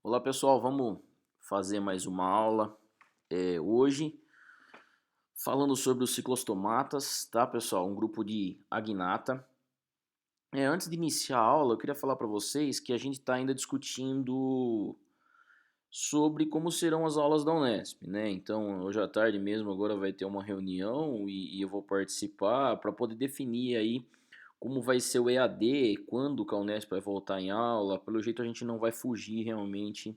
Olá pessoal, vamos fazer mais uma aula hoje falando sobre os ciclostomatas, tá pessoal? Um grupo de agnata. Antes de iniciar a aula, eu queria falar para vocês que a gente está ainda discutindo sobre como serão as aulas da Unesp, né? Então, hoje à tarde mesmo agora vai ter uma reunião e eu vou participar para poder definir aí como vai ser o EAD, quando que a Unesp vai voltar em aula. Pelo jeito a gente não vai fugir realmente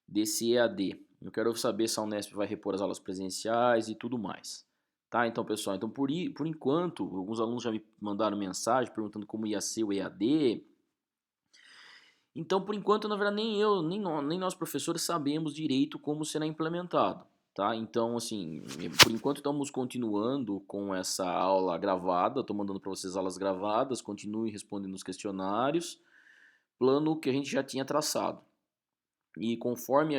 desse EAD. Eu quero saber se a Unesp vai repor as aulas presenciais e tudo mais. Tá, então pessoal, então por enquanto, alguns alunos já me mandaram mensagem perguntando como ia ser o EAD. Então, por enquanto, na verdade, nem eu, nem nós professores sabemos direito como será implementado. Tá? Então, assim, por enquanto estamos continuando com essa aula gravada, estou mandando para vocês aulas gravadas, continue respondendo os questionários, plano que a gente já tinha traçado. E conforme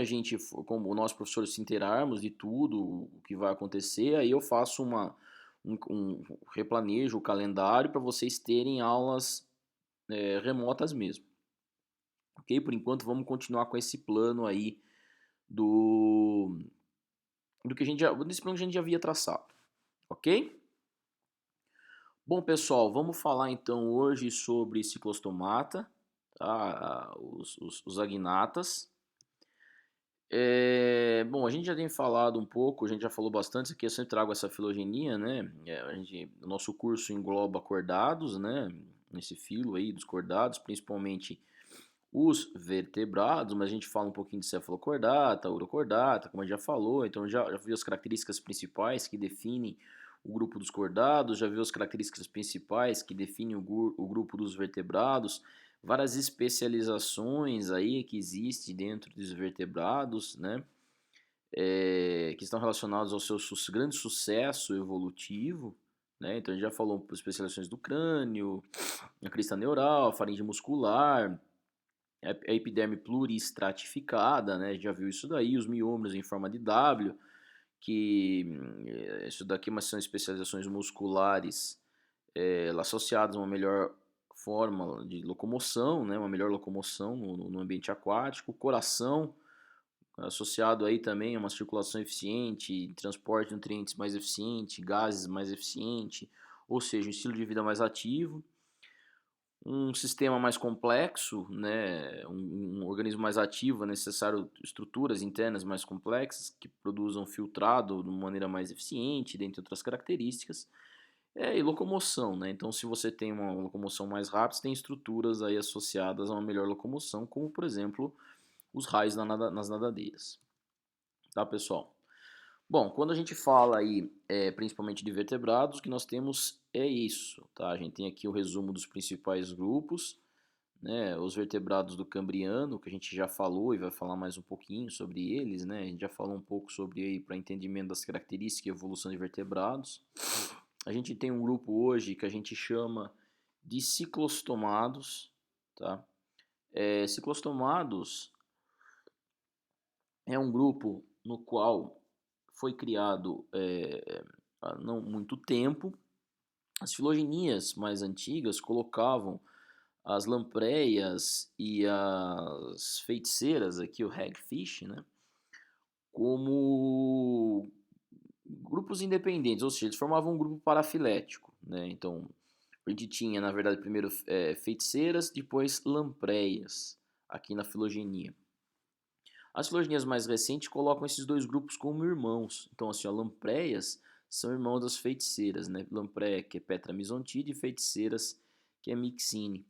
como nós professores se inteirarmos de tudo o que vai acontecer, aí eu faço replanejo o calendário para vocês terem aulas remotas mesmo. Ok? Por enquanto vamos continuar com esse plano aí do, desse plano que a gente já havia traçado. Ok? Bom pessoal, vamos falar então hoje sobre ciclostomata, tá? Os agnatas. Bom, a gente já tem falado um pouco, a gente já falou bastante, isso aqui eu sempre trago essa filogenia, né? O nosso curso engloba cordados, né? Nesse filo aí dos cordados, principalmente os vertebrados, mas a gente fala um pouquinho de cefalocordata, urocordata, como a gente já falou, então já viu as características principais que definem o grupo dos cordados, já viu as características principais que definem o grupo dos vertebrados, várias especializações aí que existem dentro dos vertebrados, né? Que estão relacionados ao seu grande sucesso evolutivo, né? Então a gente já falou por especializações do crânio, a crista neural, a faringe muscular, a epiderme pluristratificada, né? A gente já viu isso daí, os miômeros em forma de W, que isso daqui são especializações musculares associadas a uma melhor forma de locomoção, né? Uma melhor locomoção no ambiente aquático, coração associado aí também a uma circulação eficiente, transporte de nutrientes mais eficiente, gases mais eficiente, ou seja, um estilo de vida mais ativo, um sistema mais complexo, né, um organismo mais ativo, é necessário estruturas internas mais complexas que produzam filtrado de uma maneira mais eficiente, dentre outras características, e locomoção, né? Então, se você tem uma locomoção mais rápida, você tem estruturas aí associadas a uma melhor locomoção, como por exemplo os raios nas nadadeiras. Tá, pessoal? Bom, quando a gente fala aí, principalmente de vertebrados, o que nós temos é isso, tá? A gente tem aqui o resumo dos principais grupos, né? Os vertebrados do Cambriano, que a gente já falou e vai falar mais um pouquinho sobre eles, né? A gente já falou um pouco sobre aí para entendimento das características e evolução de vertebrados. A gente tem um grupo hoje que a gente chama de ciclostomados, tá? Ciclostomados é um grupo no qual foi criado há não muito tempo. As filogenias mais antigas colocavam as lampreias e as feiticeiras, aqui o hagfish, né, como grupos independentes, ou seja, eles formavam um grupo parafilético, né? Então, a gente tinha, na verdade, primeiro feiticeiras, depois lampreias, aqui na filogenia. As filogenias mais recentes colocam esses dois grupos como irmãos. Então, assim, ó, lampreias são irmãos das feiticeiras, né? Lampreia, que é Petra mesontide, e feiticeiras, que é Myxine.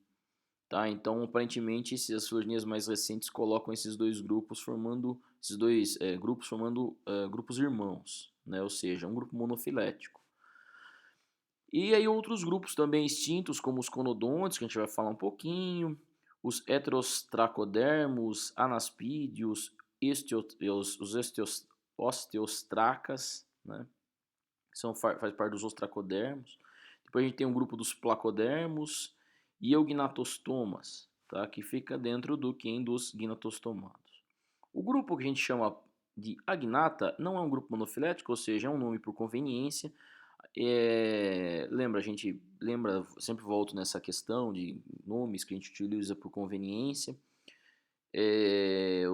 Tá? Então, aparentemente, as filogenias mais recentes colocam esses dois grupos formando grupos irmãos, né? Ou seja, um grupo monofilético. E aí outros grupos também extintos, como os conodontes, que a gente vai falar um pouquinho, os heterostracodermos, anaspídeos, osteostracas, né? Que faz parte dos ostracodermos. Depois a gente tem um grupo dos placodermos e eugnatostomas, tá? Que fica dentro do quem dos gnatostomados. O grupo que a gente chama de agnata não é um grupo monofilético, ou seja, é um nome por conveniência. A gente lembra, sempre volto nessa questão de nomes que a gente utiliza por conveniência.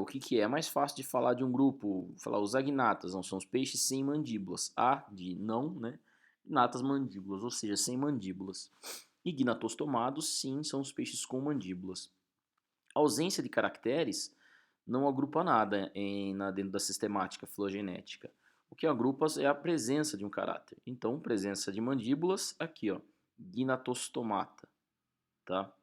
o que que é? É mais fácil de falar de um grupo, falar os agnatas, não são os peixes sem mandíbulas. A de não, né? Gnatas mandíbulas, ou seja, sem mandíbulas. E gnatostomados, sim, são os peixes com mandíbulas. A ausência de caracteres não agrupa nada dentro da sistemática filogenética. O que agrupa é a presença de um caráter. Então, presença de mandíbulas, aqui, ó, gnatostomata, tá?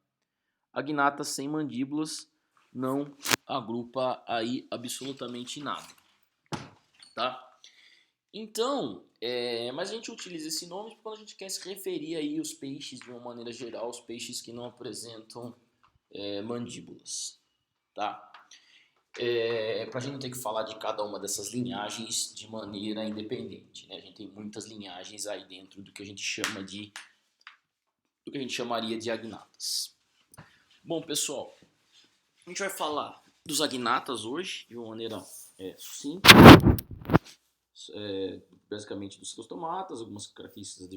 A gnata sem mandíbulas não agrupa aí absolutamente nada, tá? Então, mas a gente utiliza esse nome quando a gente quer se referir aí aos peixes de uma maneira geral, os peixes que não apresentam mandíbulas, tá? Para a gente não ter que falar de cada uma dessas linhagens de maneira independente, né? A gente tem muitas linhagens aí dentro do que a gente chamaria de agnatas. Bom, pessoal, a gente vai falar dos agnatas hoje de uma maneira sucinta, basicamente dos ciclostomatas, algumas características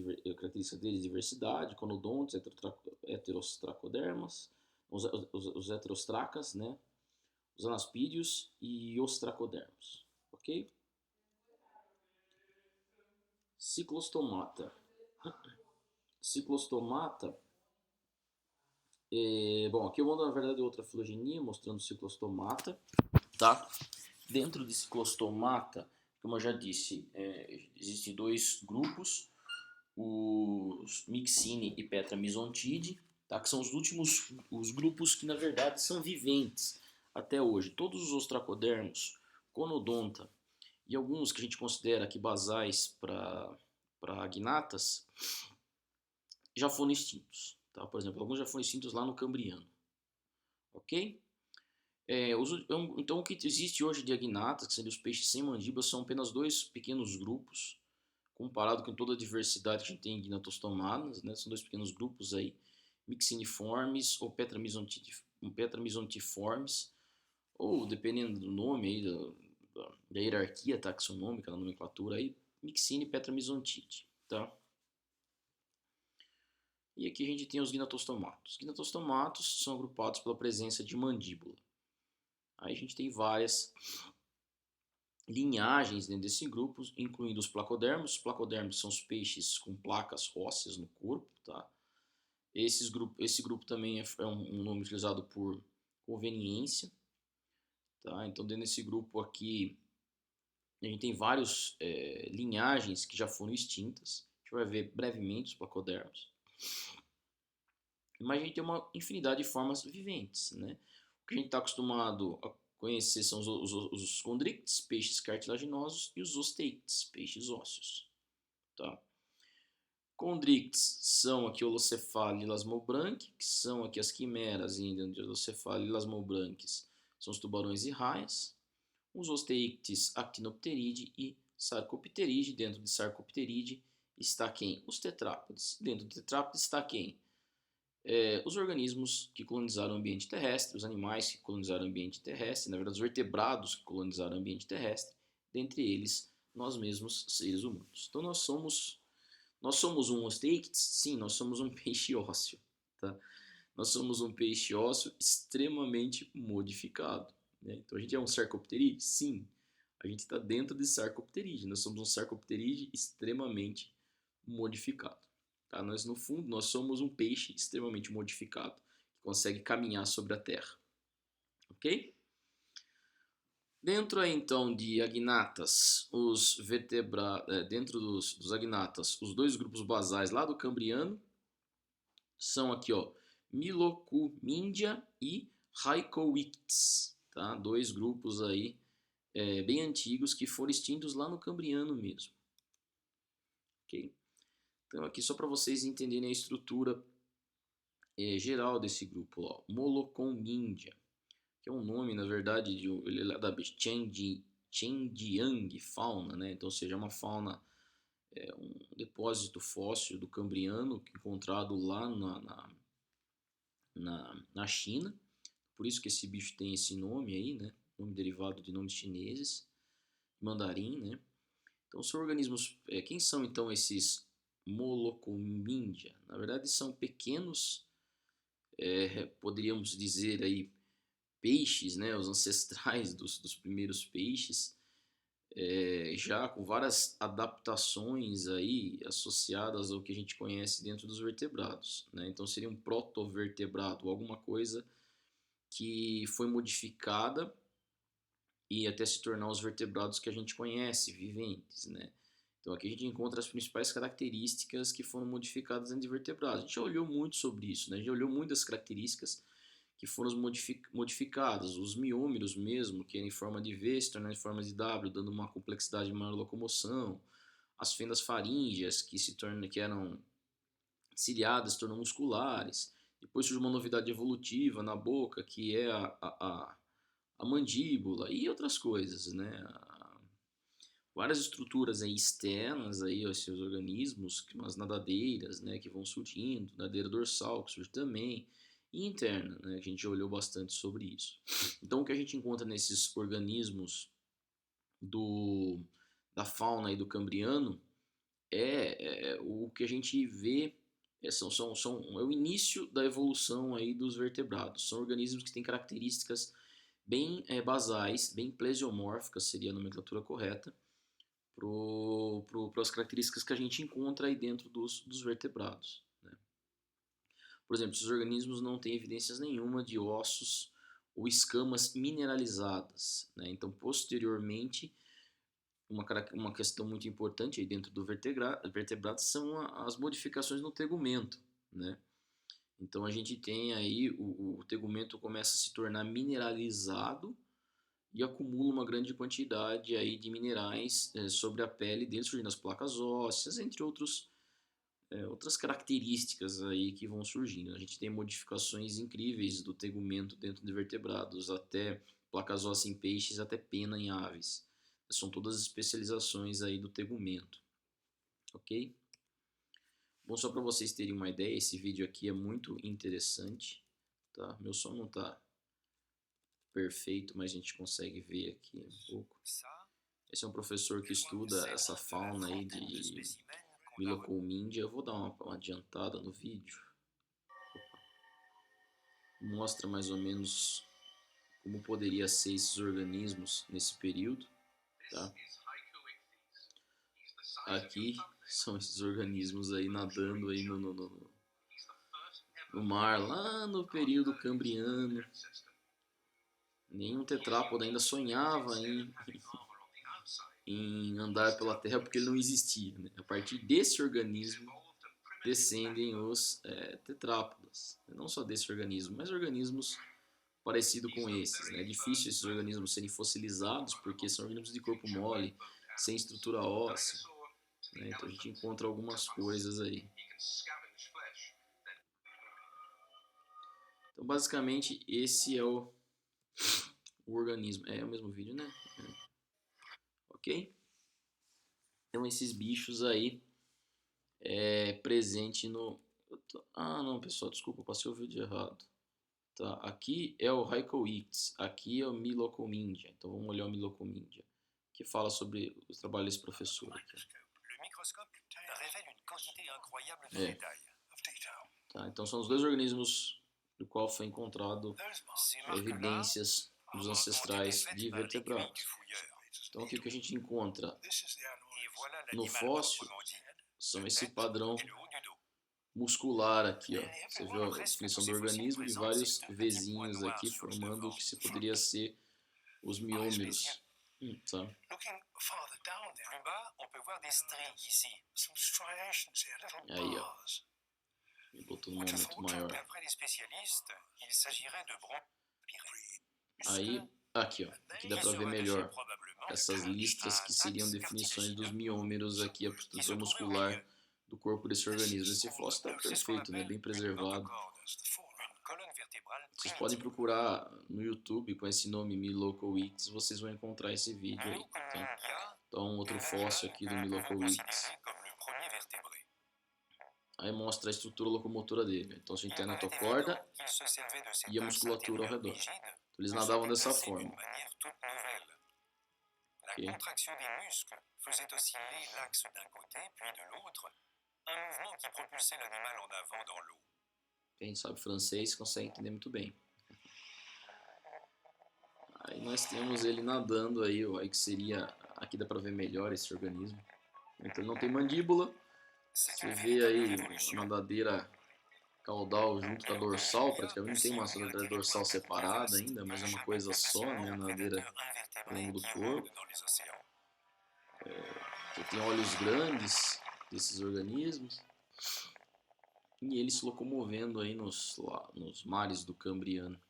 deles, diversidade, conodontes, heterostracodermas, os heterostracas, né? Os anaspídeos e os tracodermos, ok? Ciclostomata. Ciclostomata, bom, aqui eu mando na verdade outra filogenia mostrando o ciclostomata, tá? Dentro de ciclostomata, como eu já disse, existem dois grupos, os Myxine e Petra mesontide, tá? Que são os grupos que na verdade são viventes até hoje. Todos os ostracodermos, conodonta e alguns que a gente considera aqui basais para agnatas já foram extintos, tá? Por exemplo, alguns já foram extintos lá no Cambriano, ok? Então, o que existe hoje de agnatas, que são os peixes sem mandíbulas, são apenas dois pequenos grupos, comparado com toda a diversidade que a gente tem em gnatostomadas, né? São dois pequenos grupos aí, Myxiniformes ou Petramizontiformes, ou dependendo do nome aí, da hierarquia taxonômica, da nomenclatura aí, Myxine e Petramizontide, tá? E aqui a gente tem os gnatostomatos. Os gnatostomatos são agrupados pela presença de mandíbula. Aí a gente tem várias linhagens dentro desse grupo, incluindo os placodermos. Os placodermos são os peixes com placas ósseas no corpo, tá? Esse grupo também é um nome utilizado por conveniência, tá? Então dentro desse grupo aqui a gente tem várias linhagens que já foram extintas. A gente vai ver brevemente os placodermos. Mas a gente tem uma infinidade de formas viventes, né? O que a gente está acostumado a conhecer são os condrictes, peixes cartilaginosos, e os osteictes, peixes ósseos, tá? Condrictes são aqui Holocephali e Lasmobranchi, que são aqui as quimeras ainda de Holocephali e Lasmobranchis, são os tubarões e raias. Os osteictes, Actinopteride e Sarcopteride. Dentro de Sarcopteride está quem? Os tetrápodes. Dentro do tetrápodes está quem? Os organismos que colonizaram o ambiente terrestre, os animais que colonizaram o ambiente terrestre, na verdade os vertebrados que colonizaram o ambiente terrestre, dentre eles nós mesmos, seres humanos. Então nós somos um osteictes? Sim, nós somos um peixe ósseo, tá? Nós somos um peixe ósseo extremamente modificado, né? Então a gente é um sarcopteride? Sim, a gente está dentro de sarcopteride, nós somos um sarcopteride extremamente modificado. Tá? No fundo, nós somos um peixe extremamente modificado, que consegue caminhar sobre a terra. Ok? Dentro aí, então de agnatas, dentro dos agnatas, os dois grupos basais lá do Cambriano são aqui, ó, Milocumindia e Rhycoichthys, tá? Dois grupos aí bem antigos que foram extintos lá no Cambriano mesmo. Ok? Então aqui só para vocês entenderem a estrutura geral desse grupo, ó, Molocomindia, que é um nome, na verdade, ele é da Chenjiang fauna, né? Então, ou seja, é uma fauna, um depósito fóssil do Cambriano encontrado lá na China. Por isso que esse bicho tem esse nome aí, né? Nome derivado de nomes chineses, mandarim, né? Então, são organismos. Quem são então esses Molocomindia? Na verdade, são pequenos, poderíamos dizer aí, peixes, né, os ancestrais dos primeiros peixes, já com várias adaptações aí associadas ao que a gente conhece dentro dos vertebrados, né? Então seria um protovertebrado, alguma coisa que foi modificada e até se tornar os vertebrados que a gente conhece, viventes, né? Então aqui a gente encontra as principais características que foram modificadas dentro de vertebrados. A gente já olhou muito sobre isso, né? A gente já olhou muitas características que foram modificadas, os miômeros mesmo, que eram em forma de V, se tornaram em forma de W, dando uma complexidade maior de locomoção, as fendas faríngeas, que eram ciliadas, se tornam musculares, depois surge uma novidade evolutiva na boca, que é a mandíbula e outras coisas, né? Várias estruturas aí externas aí aos seus organismos, como as nadadeiras, né, que vão surgindo, nadadeira dorsal que surge também, e interna, né, que a gente já olhou bastante sobre isso. Então o que a gente encontra nesses organismos do, da fauna e do Cambriano é o que a gente vê é o início da evolução aí dos vertebrados. São organismos que têm características bem basais, bem plesiomórficas, seria a nomenclatura correta, para as características que a gente encontra aí dentro dos vertebrados, né? Por exemplo, esses organismos não têm evidências nenhuma de ossos ou escamas mineralizadas, né? Então, posteriormente, uma questão muito importante aí dentro do vertebrado são as modificações no tegumento, né? Então a gente tem aí o tegumento começa a se tornar mineralizado e acumula uma grande quantidade aí de minerais sobre a pele dele, surgindo as placas ósseas, entre outras características aí que vão surgindo. A gente tem modificações incríveis do tegumento dentro de vertebrados, até placas ósseas em peixes, até pena em aves. São todas especializações aí do tegumento, ok? Bom, só para vocês terem uma ideia, esse vídeo aqui é muito interessante, tá? Meu som não está perfeito, mas a gente consegue ver aqui um pouco. Esse é um professor que estuda essa fauna aí de Milocomindia. Eu vou dar uma adiantada no vídeo. Mostra mais ou menos como poderia ser esses organismos nesse período, tá? Aqui são esses organismos aí nadando aí no mar, lá no período cambriano. Nenhum tetrápodo ainda sonhava em andar pela Terra porque ele não existia, né? A partir desse organismo descendem os tetrápodas. Não só desse organismo, mas organismos parecidos com esses, né? É difícil esses organismos serem fossilizados porque são organismos de corpo mole, sem estrutura óssea, né? Então a gente encontra algumas coisas aí. Então basicamente esse é o organismo. É o mesmo vídeo, né? Ok? Então esses bichos aí presente no... Ah, não, pessoal, desculpa, eu passei o vídeo errado. Tá, aqui é o Hycoichthys, aqui é o Milocomindia. Então vamos olhar o Milocomindia, que fala sobre os trabalhos desse professor aqui. É. Tá, então são os dois organismos do qual foi encontrado evidências dos ancestrais de vertebrados. Então aqui o que a gente encontra no fóssil são esse padrão muscular aqui, ó. Você vê a definição do organismo e vários vezinhos aqui formando o que se poderia ser os miômeros, tá? Aí, ó. Me botou num momento maior. Aí, aqui, ó. Aqui dá pra ver melhor essas listras que seriam definições dos miômeros aqui, a estrutura muscular do corpo desse organismo. Esse fóssil está perfeito, né? Bem preservado. Vocês podem procurar no YouTube com esse nome Milocoichthys, vocês vão encontrar esse vídeo aí, tá? Então, outro fóssil aqui do Milocoichthys. Aí mostra a estrutura locomotora dele. Então, a gente tem a notocorda e a musculatura ao redor. Então, eles nadavam dessa forma. Okay. Quem sabe francês consegue entender muito bem. nós temos ele nadando aí, ó, aí que seria, aqui dá para ver melhor esse organismo. Então ele não tem mandíbula, você vê aí a nadadeira caudal junto com a dorsal, praticamente não tem uma dorsal separada ainda, mas é uma coisa só, né, a nadadeira ao longo do corpo. Você tem olhos grandes desses organismos e eles se locomovendo aí nos mares do Cambriano.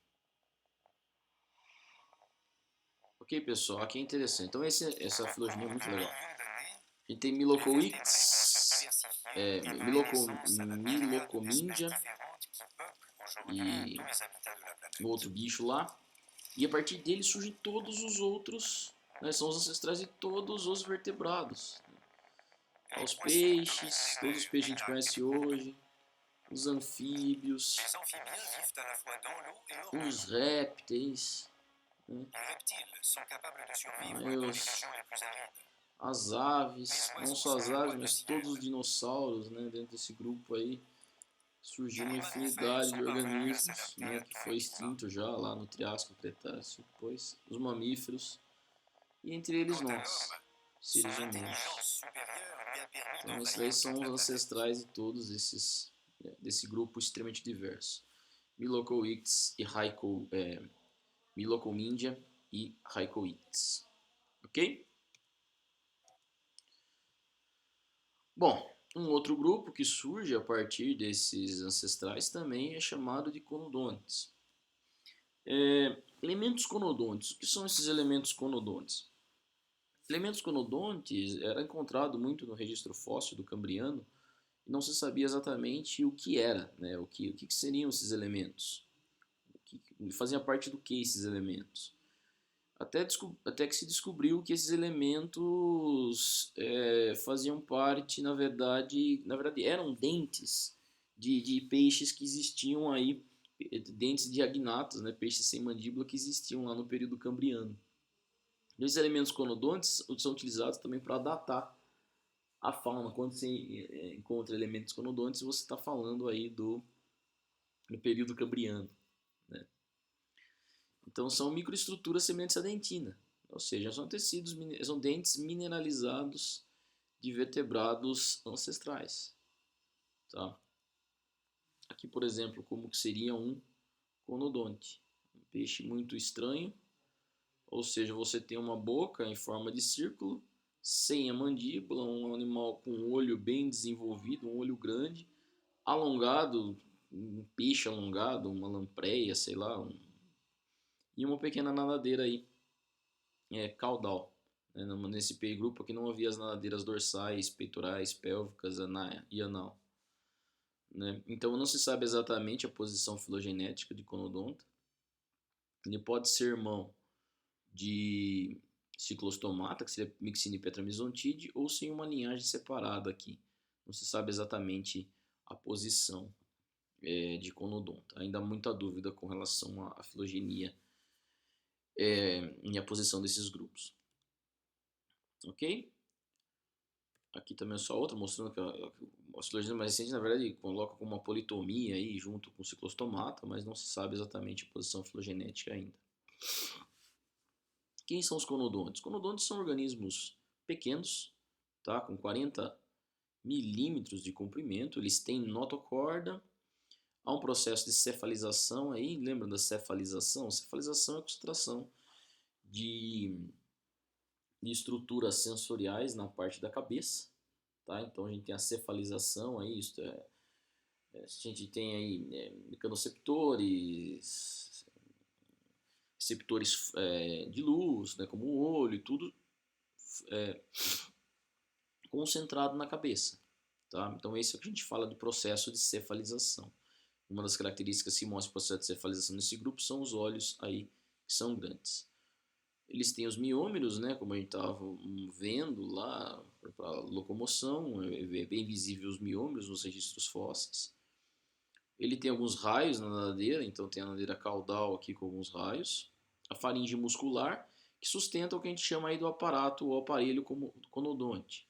Ok, pessoal, aqui é interessante. Então essa filogenia é muito legal. A gente tem Milocoides, Milocomindia e o outro bicho lá. E a partir dele surgem todos os outros, né, são os ancestrais de todos os vertebrados. Os peixes, todos os peixes que a gente conhece hoje, os anfíbios, os répteis, né, as aves, não só as aves, mas todos os dinossauros, né, dentro desse grupo aí. Surgiu uma infinidade de organismos, né, que foi extinto já lá no Triássico, Cretáceo, depois os mamíferos e entre eles nós, seres humanos. Então esses aí são os ancestrais de todos esses, desse grupo extremamente diverso. Milocoides e Milocomindia e Rhycoides. Ok? Bom, um outro grupo que surge a partir desses ancestrais também é chamado de conodontes. Elementos conodontes. O que são esses elementos conodontes? Elementos conodontes era encontrado muito no registro fóssil do Cambriano e não se sabia exatamente o que era, né? O que seriam esses elementos? Faziam parte do que esses elementos? Até que se descobriu que esses elementos faziam parte, na verdade eram dentes de peixes que existiam aí, dentes de agnatos, né, peixes sem mandíbula que existiam lá no período cambriano. E os elementos conodontes são utilizados também para datar a fauna. Quando você encontra elementos conodontes, você está falando aí do período cambriano, né? Então são microestruturas semelhantes à dentina, ou seja, são tecidos, são dentes mineralizados de vertebrados ancestrais. Tá? Aqui, por exemplo, como que seria um conodonte, um peixe muito estranho, ou seja, você tem uma boca em forma de círculo, sem a mandíbula, um animal com um olho bem desenvolvido, um olho grande, alongado, um peixe alongado, uma lampreia, sei lá, e uma pequena nadadeira aí, caudal. Né? Nesse grupo aqui não havia as nadadeiras dorsais, peitorais, pélvicas e anal. Né? Então não se sabe exatamente a posição filogenética de Conodonta. Ele pode ser irmão de Ciclostomata, que seria Myxine Mesontide, ou sem uma linhagem separada aqui. Não se sabe exatamente a posição de Conodonta. Ainda há muita dúvida com relação à filogenia e a posição desses grupos. Ok? Aqui também é só outra, mostrando que a filogenia mais recente, na verdade, coloca como uma politomia aí, junto com o ciclostomata, mas não se sabe exatamente a posição filogenética ainda. Quem são os conodontes? Conodontes são organismos pequenos, tá? Com 40 milímetros de comprimento, eles têm notocorda, há um processo de cefalização aí, lembra da cefalização? Cefalização é a concentração de estruturas sensoriais na parte da cabeça, tá? Então a gente tem a cefalização aí, a gente tem aí mecanoceptores, receptores de luz, né, como o olho e tudo concentrado na cabeça, tá? Então esse é o que a gente fala do processo de cefalização. Uma das características que mostra o processo de cefalização nesse grupo são os olhos aí que são grandes. Eles têm os miômeros, né, como a gente estava vendo lá, para locomoção, é bem visível os miômeros nos registros fósseis. Ele tem alguns raios na nadadeira, então tem a nadadeira caudal aqui com alguns raios. A faringe muscular, que sustenta o que a gente chama aí do aparato ou aparelho conodonte,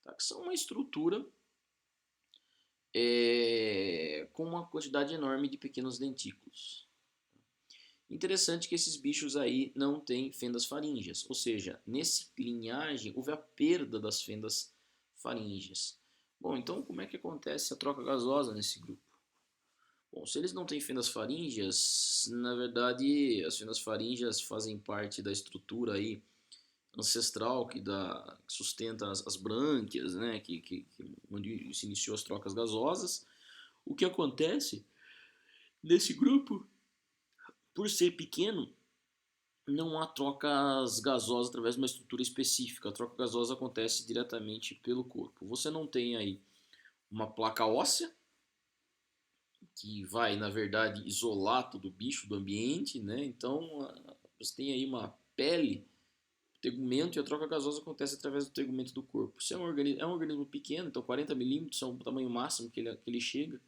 tá? Que são uma estrutura com uma quantidade enorme de pequenos dentículos. Interessante que esses bichos aí não têm fendas faríngeas, ou seja, nesse linhagem houve a perda das fendas faríngeas. Bom, então como é que acontece a troca gasosa nesse grupo? Bom, se eles não têm fendas faríngeas, na verdade as fendas faríngeas fazem parte da estrutura aí ancestral que sustenta as brânquias, né, onde se iniciou as trocas gasosas. O que acontece nesse grupo, por ser pequeno, não há trocas gasosas através de uma estrutura específica. A troca gasosa acontece diretamente pelo corpo. Você não tem aí uma placa óssea, que vai, na verdade, isolar todo o bicho do ambiente, né? Então, você tem aí uma pele, tegumento, e a troca gasosa acontece através do tegumento do corpo. Se é um organismo pequeno, então 40 milímetros é o tamanho máximo que ele chega.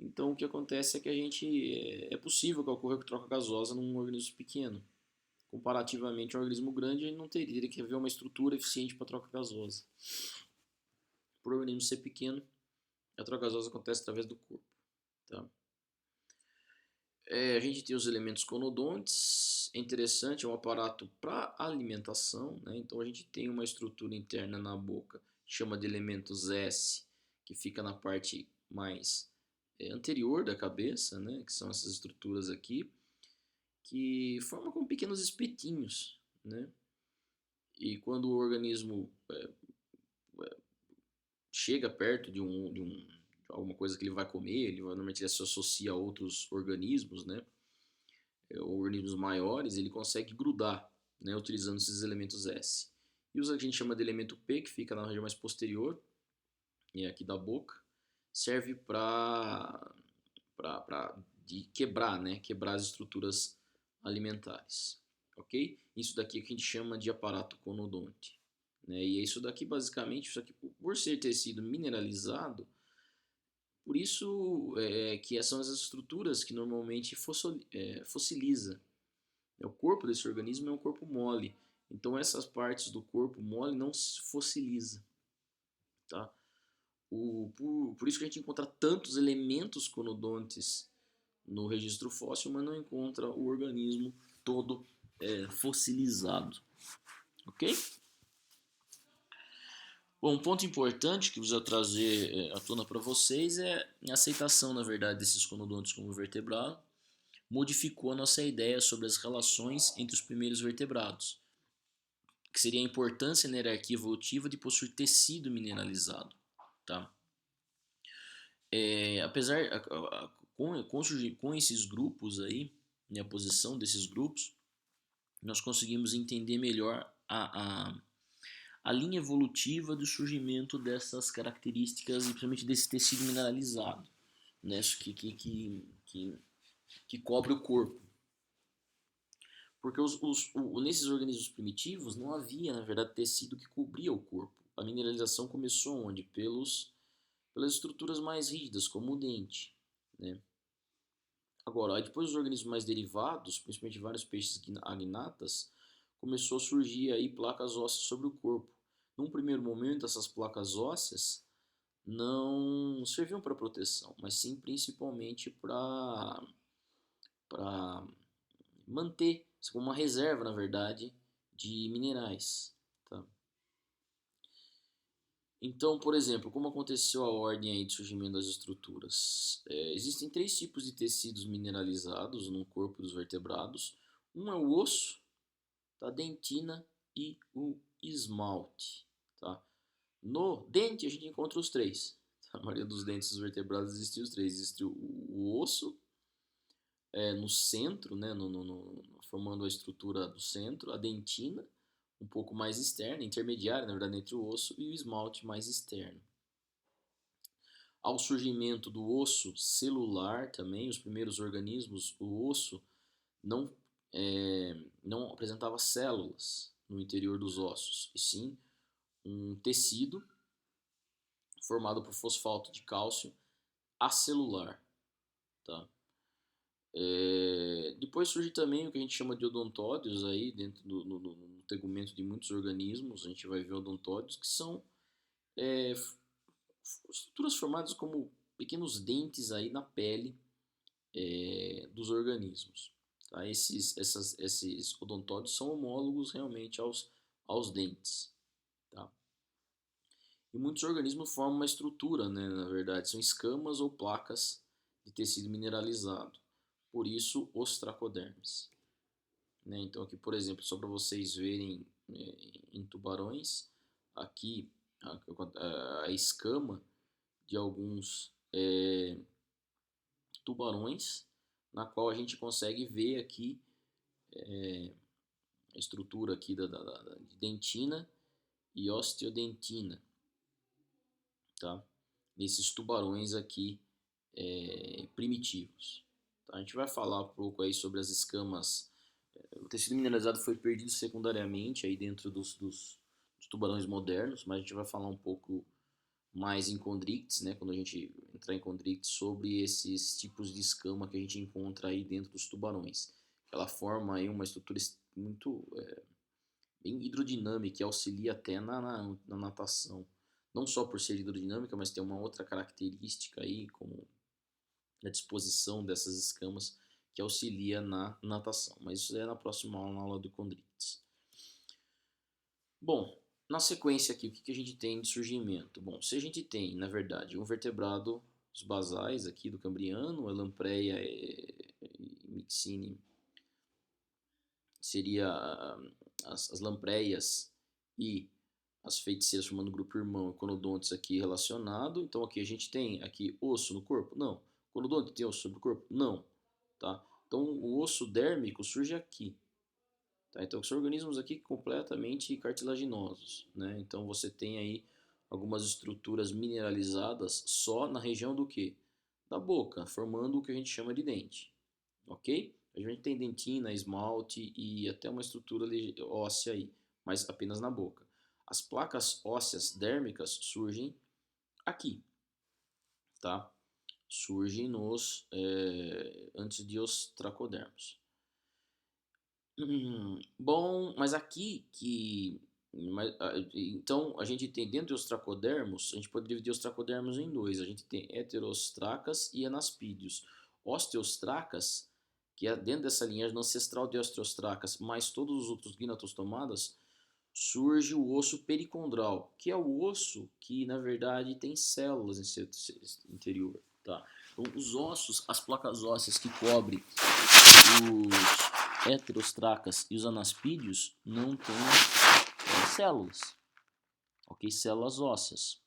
Então, o que acontece é que é possível que ocorra troca gasosa num organismo pequeno. Comparativamente a um organismo grande, ele não teria que haver uma estrutura eficiente para troca gasosa. Por o organismo ser pequeno, a troca gasosa acontece através do corpo. Tá? A gente tem os elementos conodontes, é interessante, é um aparato para alimentação, né? Então a gente tem uma estrutura interna na boca, que chama de elementos S, que fica na parte mais anterior da cabeça, né? Que são essas estruturas aqui, que formam como pequenos espetinhos, né? E quando o organismo chega perto de alguma coisa que ele vai comer, normalmente ele se associa a outros organismos, né? Organismos maiores, ele consegue grudar, né? Utilizando esses elementos S. E os que a gente chama de elemento P, que fica na região mais posterior, e aqui da boca, serve para quebrar, né? Quebrar as estruturas alimentares, ok? Isso daqui é que a gente chama de aparato conodonte. Né? E é isso daqui, basicamente, isso aqui, por ser tecido mineralizado, por isso que são as estruturas que normalmente fossiliza. O corpo desse organismo é um corpo mole, então essas partes do corpo mole não se fossiliza. Tá? Por isso que a gente encontra tantos elementos conodontes no registro fóssil, mas não encontra o organismo todo fossilizado. Ok? Bom, um ponto importante que eu vou trazer à tona para vocês é a aceitação, na verdade, desses conodontes como vertebrado modificou a nossa ideia sobre as relações entre os primeiros vertebrados, que seria a importância na hierarquia evolutiva de possuir tecido mineralizado. Tá? Apesar com esses grupos aí, né, a posição desses grupos, nós conseguimos entender melhor a linha evolutiva do surgimento dessas características, e principalmente desse tecido mineralizado, né, que cobre o corpo. Porque nesses organismos primitivos não havia, na verdade, tecido que cobria o corpo. A mineralização começou onde? Pelas estruturas mais rígidas, como o dente. Né? Agora, depois dos organismos mais derivados, principalmente vários peixes agnatas, começou a surgir aí placas ósseas sobre o corpo. Num primeiro momento, essas placas ósseas não serviam para proteção, mas sim principalmente para manter, como uma reserva, na verdade, de minerais. Tá? Então, por exemplo, como aconteceu a ordem aí de surgimento das estruturas? Existem três tipos de tecidos mineralizados no corpo dos vertebrados. Um é o osso, tá? A dentina e o esmalte. Tá? No dente a gente encontra os três. A maioria dos dentes dos vertebrados existem os três. Existe o osso no centro, né, formando a estrutura do centro, a dentina, um pouco mais externa, intermediária, na verdade, entre o osso, e o esmalte mais externo. Ao surgimento do osso celular também, os primeiros organismos, o osso não, não apresentava células no interior dos ossos, e sim um tecido formado por fosfato de cálcio acelular. Tá? Depois surge também o que a gente chama de odontódios aí dentro no tegumento de muitos organismos. A gente vai ver odontódios que são estruturas formadas como pequenos dentes aí na pele dos organismos. Tá? Esses odontóides são homólogos realmente aos dentes. Tá? E muitos organismos formam uma estrutura, né, na verdade, são escamas ou placas de tecido mineralizado. Por isso, os tracodermes. Né? Então aqui, por exemplo, só para vocês verem em tubarões, aqui a escama de alguns tubarões, na qual a gente consegue ver aqui a estrutura aqui de dentina e osteodentina, tá? Nesses tubarões aqui primitivos. Tá? A gente vai falar um pouco aí sobre as escamas. O tecido mineralizado foi perdido secundariamente aí dentro dos tubarões modernos, mas a gente vai falar um pouco mais em chondrites, né, quando a gente entrar em chondrites, sobre esses tipos de escama que a gente encontra aí dentro dos tubarões. Ela forma aí uma estrutura muito bem hidrodinâmica e auxilia até na natação. Não só por ser hidrodinâmica, mas tem uma outra característica aí, como a disposição dessas escamas, que auxilia na natação. Mas isso é na próxima aula, na aula do chondrites. Bom, na sequência aqui, o que a gente tem de surgimento? Bom, se a gente tem, na verdade, um vertebrado, os basais aqui do Cambriano, a Lampreia e Myxine, seria as lampreias e as feiticeiras formando o grupo irmão e conodontes aqui relacionado. Então aqui a gente tem aqui osso no corpo? Não. Conodonte tem osso sobre o corpo? Não. Tá? Então o osso dérmico surge aqui. Tá? Então são organismos aqui completamente cartilaginosos. Né? Então você tem aí algumas estruturas mineralizadas só na região do quê? Da boca, formando o que a gente chama de dente. Ok? A gente tem dentina, esmalte e até uma estrutura óssea aí, mas apenas na boca. As placas ósseas dérmicas surgem aqui, tá? Surgem antes de os tracodermos. Bom, mas aqui então a gente tem dentro dos tracodermos, a gente pode dividir os tracodermos em dois. A gente tem heterostracas e anaspídeos. Osteostracas, que é dentro dessa linhagem ancestral de osteostracas, mais todos os outros gnatostomadas, surge o osso pericondral, que é o osso que na verdade tem células em seu interior, tá? Então os ossos, as placas ósseas que cobrem os heterostracas e os anaspídeos não têm células, ok? Células ósseas.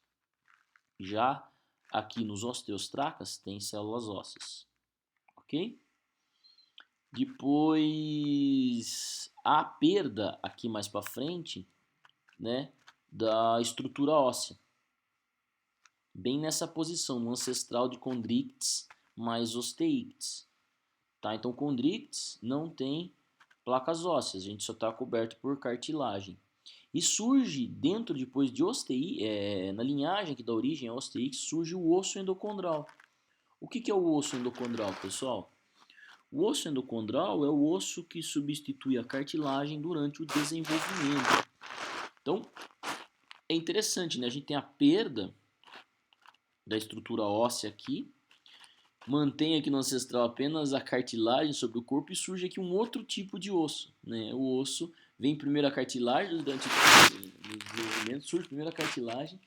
Já aqui nos osteostracas tem células ósseas, ok? Depois a perda aqui mais para frente, né, da estrutura óssea, bem nessa posição, no ancestral de chondrites mais osteíctes. Tá? Então chondrites não tem placas ósseas, a gente só está coberto por cartilagem. E surge dentro, depois de na linhagem que dá origem a osteíctes, surge o osso endocondral. O que é o osso endocondral, pessoal? O osso endocondral é o osso que substitui a cartilagem durante o desenvolvimento. Então, é interessante, né? A gente tem a perda da estrutura óssea aqui, mantém aqui no ancestral apenas a cartilagem sobre o corpo e surge aqui um outro tipo de osso, né? O osso vem primeiro a cartilagem durante o desenvolvimento, surge primeiro a cartilagem,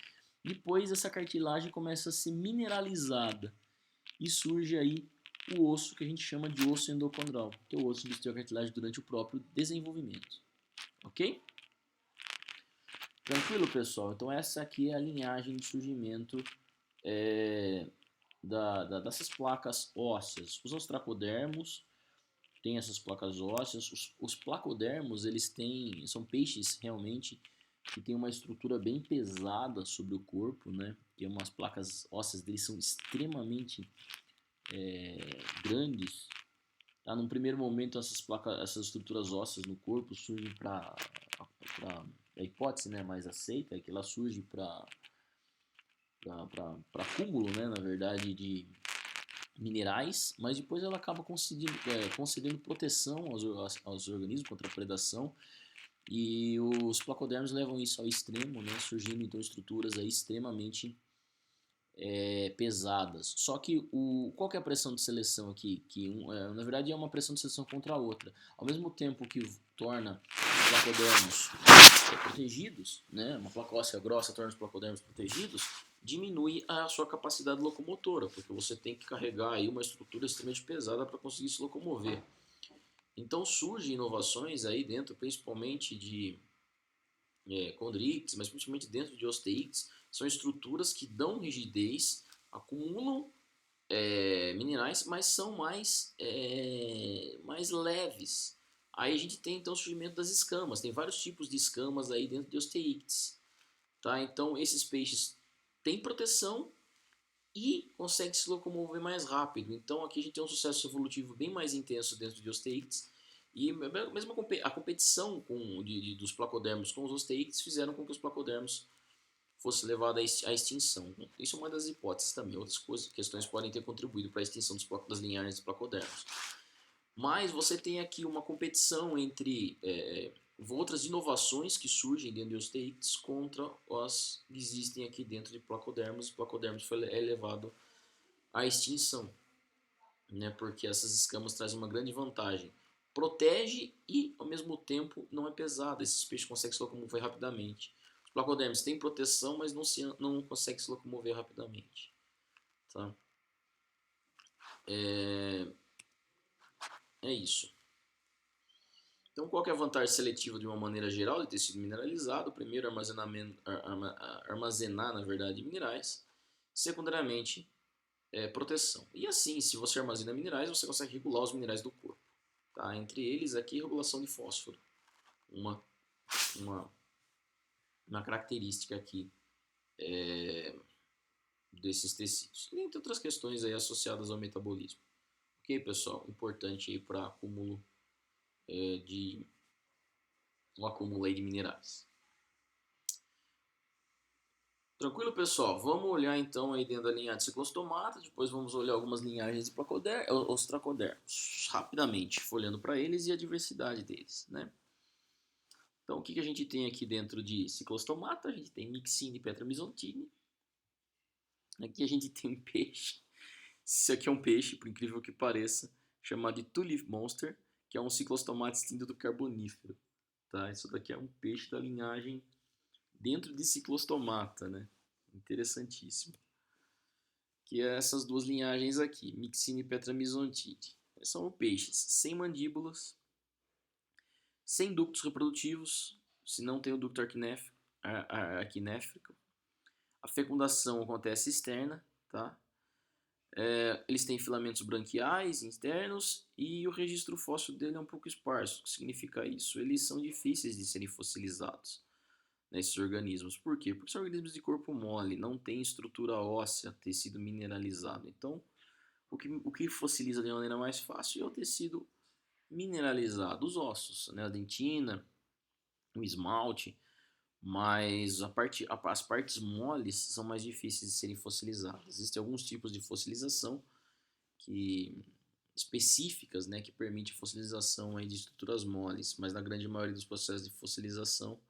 depois essa cartilagem começa a ser mineralizada e surge aí o osso que a gente chama de osso endocondral, que é o osso que substitui a cartilagem durante o próprio desenvolvimento. Ok? Tranquilo, pessoal? Então essa aqui é a linhagem de surgimento dessas placas ósseas. Os ostracodermos têm essas placas ósseas. Os placodermos, são peixes realmente que têm uma estrutura bem pesada sobre o corpo, né? Tem umas placas ósseas deles são extremamente grandes. Tá? Num primeiro momento, essas estruturas ósseas no corpo surgem para a hipótese, né, mais aceita é que ela surge para acúmulo, né, na verdade, de minerais, mas depois ela acaba concedendo proteção aos organismos contra a predação, e os placodermos levam isso ao extremo, né, surgindo então estruturas aí extremamente pesadas. Só que qual que é a pressão de seleção aqui? Na verdade é uma pressão de seleção contra a outra. Ao mesmo tempo que torna os placodermos protegidos, né, uma placa óssea grossa torna os placodermos protegidos, diminui a sua capacidade locomotora, porque você tem que carregar aí uma estrutura extremamente pesada para conseguir se locomover. Então surgem inovações aí dentro, principalmente de condríticos, mas principalmente dentro de osteítes, são estruturas que dão rigidez, acumulam minerais, mas são mais leves. Aí a gente tem então o surgimento das escamas, tem vários tipos de escamas aí dentro de osteítes. Tá? Então esses peixes têm proteção e conseguem se locomover mais rápido. Então aqui a gente tem um sucesso evolutivo bem mais intenso dentro de osteítes. E mesmo a competição dos placodermos com os osteítes fizeram com que os placodermos fossem levados à extinção. Isso é uma das hipóteses também. Outras questões podem ter contribuído para a extinção das linhagens dos placodermos. Mas você tem aqui uma competição entre outras inovações que surgem dentro de osteítes contra as que existem aqui dentro de placodermos. O placodermos é levado à extinção, né, porque essas escamas trazem uma grande vantagem. Protege e, ao mesmo tempo, não é pesado. Esses peixes conseguem se locomover rapidamente. Os placodermos têm proteção, mas não conseguem se locomover rapidamente. Tá? É isso. Então, qual que é a vantagem seletiva de uma maneira geral de tecido mineralizado? Primeiro, armazenar, na verdade, minerais. Secundariamente, proteção. E assim, se você armazena minerais, você consegue regular os minerais do corpo. Tá? Entre eles, aqui, regulação de fósforo. Uma característica aqui desses tecidos. E entre outras questões aí associadas ao metabolismo. Ok, pessoal? Importante aí para acúmulo um acúmulo aí de minerais. Tranquilo, pessoal? Vamos olhar então aí dentro da linhagem de ciclostomata, depois vamos olhar algumas linhagens de os tracodermos, rapidamente, olhando para eles e a diversidade deles, né? Então, o que a gente tem aqui dentro de ciclostomata? A gente tem Myxine e Petramizontine. Aqui a gente tem um peixe. Isso aqui é um peixe, por incrível que pareça, chamado de Two-Leaf Monster, que é um ciclostomata extinto do Carbonífero. Tá? Isso daqui é um peixe da linhagem dentro de ciclostomata, né? Interessantíssimo. Que é essas duas linhagens aqui, Myxine e Petramizontide. São peixes sem mandíbulas, sem ductos reprodutivos, se não tem o ducto arquinéfrico. A fecundação acontece externa, tá? Eles têm filamentos branquiais internos e o registro fóssil dele é um pouco esparso. O que significa isso? Eles são difíceis de serem fossilizados, nesses organismos. Por quê? Porque são organismos de corpo mole, não tem estrutura óssea, tecido mineralizado. Então, o que fossiliza de maneira mais fácil é o tecido mineralizado, os ossos, né? A dentina, o esmalte, mas as partes moles são mais difíceis de serem fossilizadas. Existem alguns tipos de fossilização específicas, né, que permitem fossilização aí de estruturas moles, mas na grande maioria dos processos de fossilização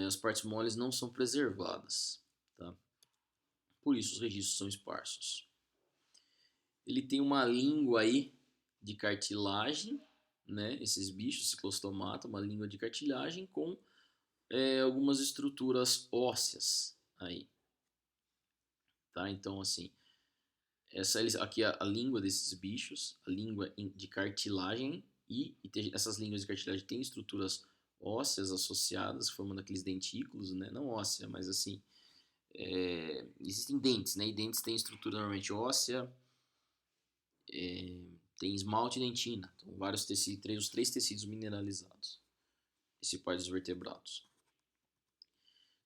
as partes moles não são preservadas, tá? Por isso os registros são esparsos. Ele tem uma língua aí de cartilagem, né? Esses bichos, ciclostomata, uma língua de cartilagem com algumas estruturas ósseas aí, tá? Então assim, aqui é a língua desses bichos, a língua de cartilagem e essas línguas de cartilagem têm estruturas ósseas associadas, formando aqueles dentículos, né? Não óssea, mas assim, existem dentes, né? E dentes têm estrutura normalmente óssea, tem esmalte e dentina, então vários tecidos, os três tecidos mineralizados, principais dos vertebrados.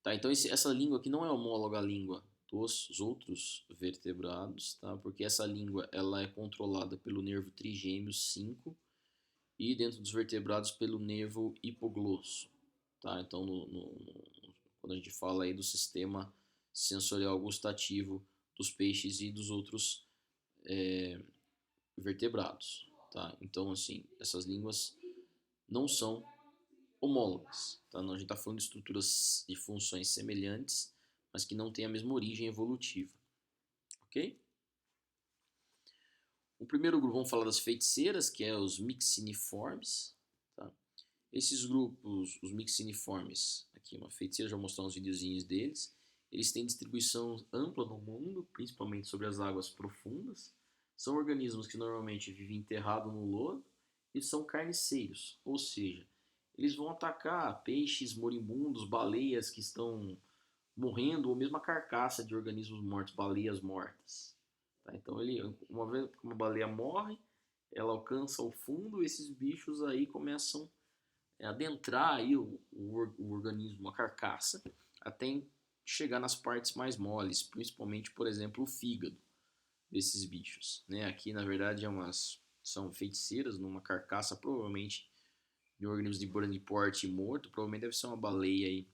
Tá, então essa língua aqui não é homóloga à língua dos outros vertebrados, tá? Porque essa língua ela é controlada pelo nervo trigêmeo 5 e dentro dos vertebrados pelo nervo hipoglosso, tá? Então quando a gente fala aí do sistema sensorial gustativo dos peixes e dos outros vertebrados, tá? Então assim, essas línguas não são homólogas, tá? A gente está falando de estruturas e funções semelhantes, mas que não têm a mesma origem evolutiva, ok? O primeiro grupo, vamos falar das feiticeiras, que é os Myxiniformes, tá? Esses grupos, os Myxiniformes, aqui uma feiticeira, já vou mostrar uns videozinhos deles, eles têm distribuição ampla no mundo, principalmente sobre as águas profundas, são organismos que normalmente vivem enterrados no lodo e são carniceiros, ou seja, eles vão atacar peixes moribundos, baleias que estão morrendo, ou mesmo a carcaça de organismos mortos, baleias mortas. Tá? Então, uma vez que uma baleia morre, ela alcança o fundo, esses bichos aí começam a adentrar aí o organismo, a carcaça, até chegar nas partes mais moles, principalmente, por exemplo, o fígado desses bichos. Né? Aqui, na verdade, são feiticeiras numa carcaça, provavelmente, de um organismo de grande porte morto, provavelmente deve ser uma baleia aí,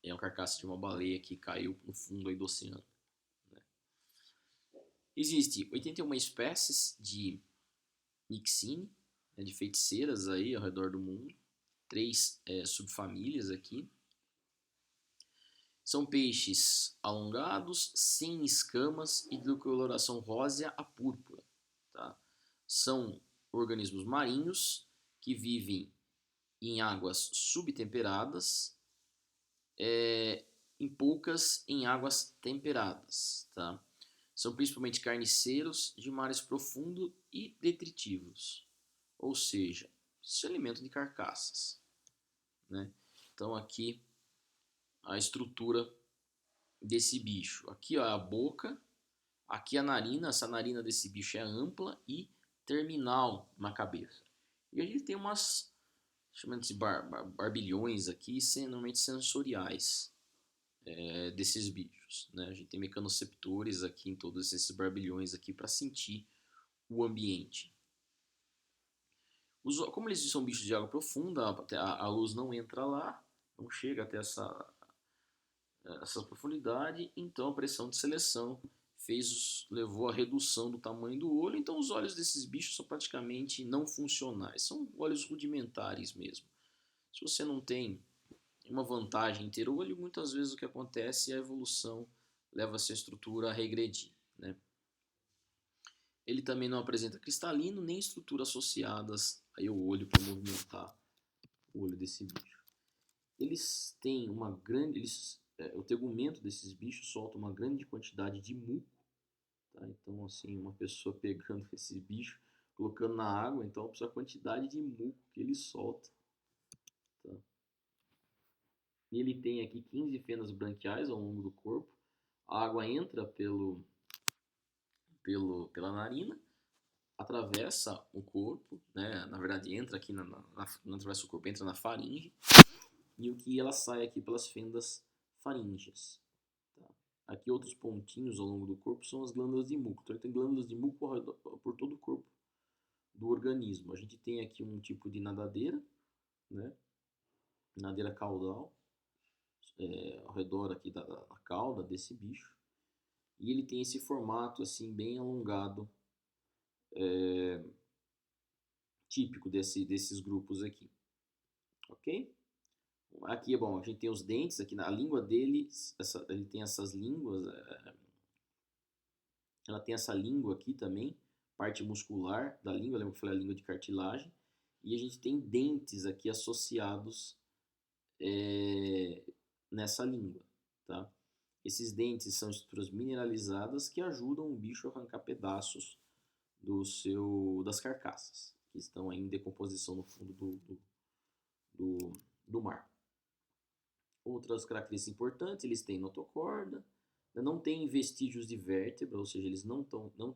é uma carcaça de uma baleia que caiu no fundo aí do oceano. Né? Existem 81 espécies de Myxine, né, de feiticeiras aí ao redor do mundo, 3 subfamílias aqui. São peixes alongados, sem escamas e de coloração rósea a púrpura. Tá? São organismos marinhos que vivem em águas subtemperadas, em poucas em águas temperadas. Tá? São principalmente carniceiros de mares profundos e detritívoros, ou seja, se alimentam de carcaças. Né? Então aqui a estrutura desse bicho. Aqui ó, a boca, aqui a narina, essa narina desse bicho é ampla e terminal na cabeça. E a gente tem umas, chamamos de barbilhões aqui, normalmente sensoriais desses bichos. Né? A gente tem mecanoceptores aqui em todos esses barbilhões aqui para sentir o ambiente. Como eles são bichos de água profunda, a luz não entra lá, não chega até essa profundidade, então a pressão de seleção levou à redução do tamanho do olho, então os olhos desses bichos são praticamente não funcionais, são olhos rudimentares mesmo. Se você não tem uma vantagem em ter olho, muitas vezes o que acontece é a evolução leva essa estrutura a regredir. Né? Ele também não apresenta cristalino nem estrutura associadas ao olho para movimentar o olho desse bicho. Eles têm uma grande... o tegumento desses bichos solta uma grande quantidade de muco. Tá? Então, assim, uma pessoa pegando esse bicho, colocando na água, então a quantidade de muco que ele solta. Tá? E ele tem aqui 15 fendas branquiais ao longo do corpo. A água entra pela narina, atravessa o corpo, né? Na verdade entra aqui, não atravessa o corpo, entra na faringe, e o que ela sai aqui pelas fendas faríngeas. Tá? Aqui outros pontinhos ao longo do corpo são as glândulas de muco. Então tem glândulas de muco por todo o corpo do organismo. A gente tem aqui um tipo de nadadeira, né? Nadadeira caudal, ao redor aqui da cauda desse bicho. E ele tem esse formato assim bem alongado, típico desses grupos aqui. Ok? Aqui, bom, a gente tem os dentes, aqui na língua dele, ele tem essas línguas, ela tem essa língua aqui também, parte muscular da língua, lembra que eu falei a língua de cartilagem, e a gente tem dentes aqui associados nessa língua, tá? Esses dentes são estruturas mineralizadas que ajudam o bicho a arrancar pedaços das carcaças, que estão em decomposição no fundo do mar. Outras características importantes, eles têm notocorda, não têm vestígios de vértebra, ou seja, eles não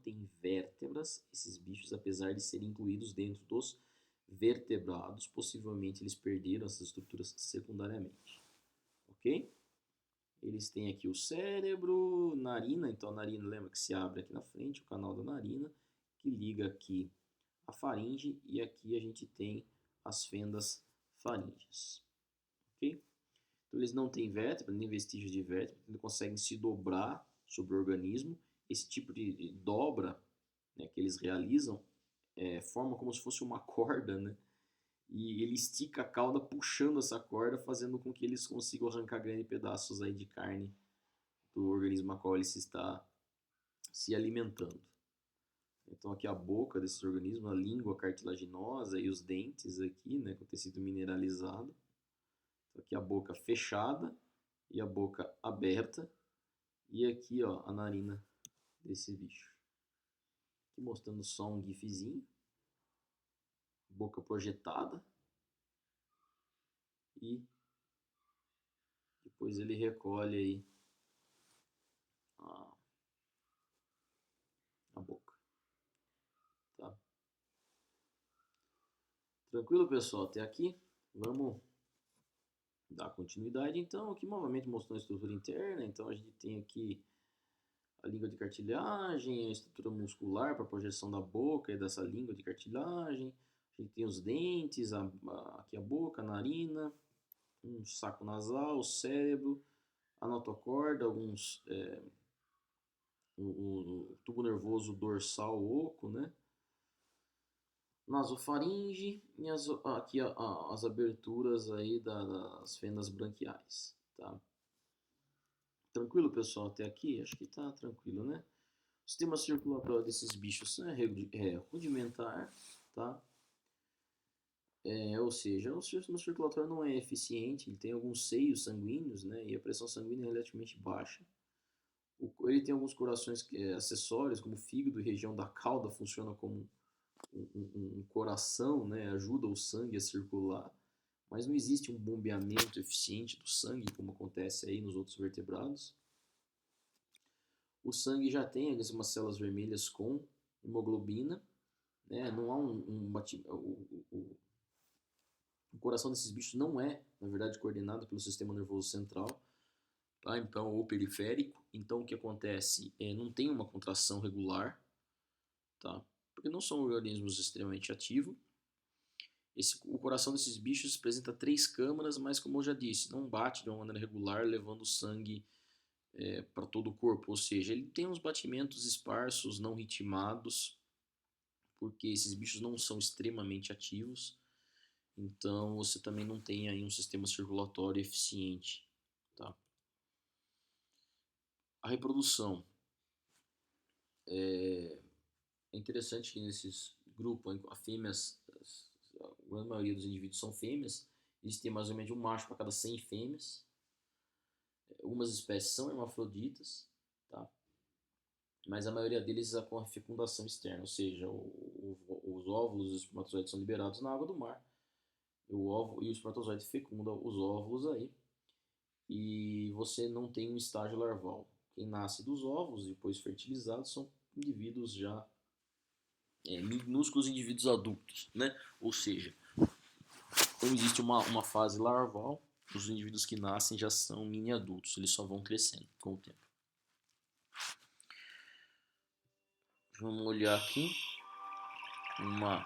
têm vértebras, esses bichos, apesar de serem incluídos dentro dos vertebrados, possivelmente eles perderam essas estruturas secundariamente. Ok? Eles têm aqui o cérebro, narina, então a narina, lembra que se abre aqui na frente, o canal da narina, que liga aqui a faringe, e aqui a gente tem as fendas faríngeas. Ok? Então eles não têm vértebra, nem vestígios de vértebra, eles conseguem se dobrar sobre o organismo. Esse tipo de dobra, né, que eles realizam forma como se fosse uma corda, né? E ele estica a cauda puxando essa corda, fazendo com que eles consigam arrancar grandes pedaços aí de carne do organismo a qual ele se está se alimentando. Então aqui a boca desses organismos, a língua cartilaginosa e os dentes aqui, né, com o tecido mineralizado. Então, aqui a boca fechada e a boca aberta. E aqui, ó, a narina desse bicho. Aqui mostrando só um gifzinho. Boca projetada. E depois ele recolhe aí a boca. Tá? Tranquilo, pessoal? Até aqui? Vamos dar continuidade. Então, aqui novamente mostrando a estrutura interna. Então, a gente tem aqui a língua de cartilagem, a estrutura muscular para projeção da boca e dessa língua de cartilagem. A gente tem os dentes, aqui a boca, a narina, um saco nasal, o cérebro, a notocorda, o tubo nervoso dorsal oco, né? Nasofaringe e aqui as aberturas aí das fendas branquiais, tá? Tranquilo, pessoal, até aqui? Acho que tá tranquilo, né? O sistema circulatório desses bichos é rudimentar, tá? Ou seja, o sistema circulatório não é eficiente, ele tem alguns seios sanguíneos, né? E a pressão sanguínea é relativamente baixa. Ele tem alguns corações acessórios, como o fígado e região da cauda, funciona como um coração, né? Ajuda o sangue a circular. Mas não existe um bombeamento eficiente do sangue, como acontece aí nos outros vertebrados. O sangue já tem algumas células vermelhas com hemoglobina, né? Não há o coração desses bichos não é, na verdade, coordenado pelo sistema nervoso central, tá? Então, ou periférico. Então, o que acontece? Não tem uma contração regular, tá? Porque não são organismos extremamente ativos. O coração desses bichos apresenta 3 câmaras, mas, como eu já disse, não bate de uma maneira regular, levando sangue para todo o corpo. Ou seja, ele tem uns batimentos esparsos, não ritmados, porque esses bichos não são extremamente ativos. Então, você também não tem aí um sistema circulatório eficiente, tá? A reprodução. É interessante que nesses grupos, a fêmeas, a grande maioria dos indivíduos são fêmeas, eles têm mais ou menos um macho para cada 100 fêmeas. Algumas espécies são hermafroditas, tá? Mas a maioria deles é com a fecundação externa, ou seja, os óvulos e os espermatozoides são liberados na água do mar. O ovo e o espermatozoide fecunda os óvulos aí, e você não tem um estágio larval. Quem nasce dos ovos, depois fertilizados, são indivíduos já minúsculos indivíduos adultos, né? Ou seja, não existe uma fase larval, os indivíduos que nascem já são mini adultos, eles só vão crescendo com o tempo. Vamos olhar aqui, uma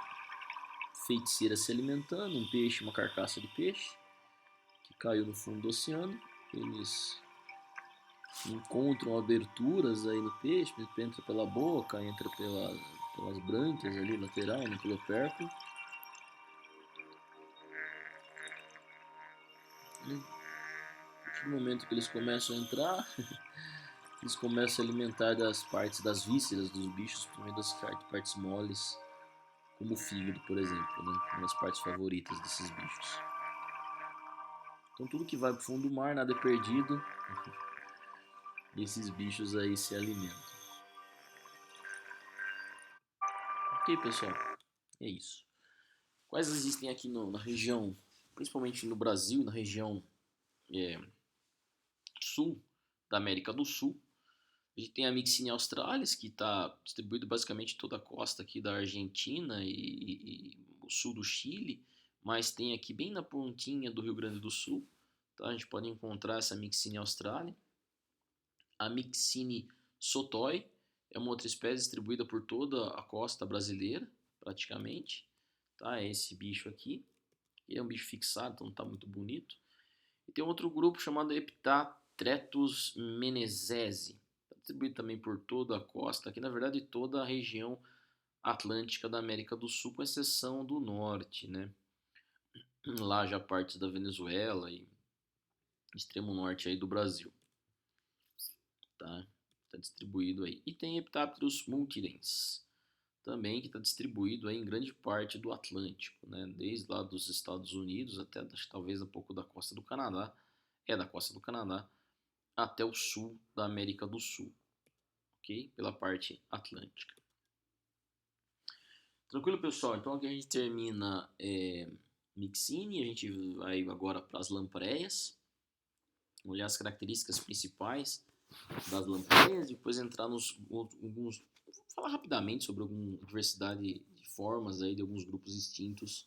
feiticeira se alimentando, um peixe, uma carcaça de peixe, que caiu no fundo do oceano. Eles encontram aberturas aí no peixe, entra pela boca, entra pelas brânquias ali, lateral, né, pelo opérculo. A partir do momento que eles começam a entrar, eles começam a alimentar das partes das vísceras dos bichos, também das partes moles, como o fígado, por exemplo, né, uma das partes favoritas desses bichos. Então tudo que vai pro fundo do mar, nada é perdido, e esses bichos aí se alimentam. Ok, pessoal, é isso. Quais existem aqui na região, principalmente no Brasil, na região sul da América do Sul? A gente tem a Myxine australis, que está distribuído basicamente em toda a costa aqui da Argentina e o sul do Chile, mas tem aqui bem na pontinha do Rio Grande do Sul, tá? A gente pode encontrar essa Myxine australis. A Myxine sotoi é uma outra espécie distribuída por toda a costa brasileira, praticamente, tá? É esse bicho aqui. Ele é um bicho fixado, então não está muito bonito. E tem outro grupo chamado Heptatretus menezesi, distribuído também por toda a costa, aqui na verdade toda a região atlântica da América do Sul, com exceção do norte, né? Lá já partes da Venezuela e extremo norte aí do Brasil. tá? Está distribuído aí. E tem Heptapterus multidens, também que está distribuído aí em grande parte do Atlântico, né? Desde lá dos Estados Unidos até talvez um pouco da costa do Canadá, da costa do Canadá, até o sul da América do Sul, ok? Pela parte atlântica. Tranquilo, pessoal? Então aqui a gente termina Myxine, a gente vai agora para as lampreias, olhar as características principais das lampreias, depois entrar nos alguns, falar rapidamente sobre alguma diversidade de formas aí de alguns grupos extintos.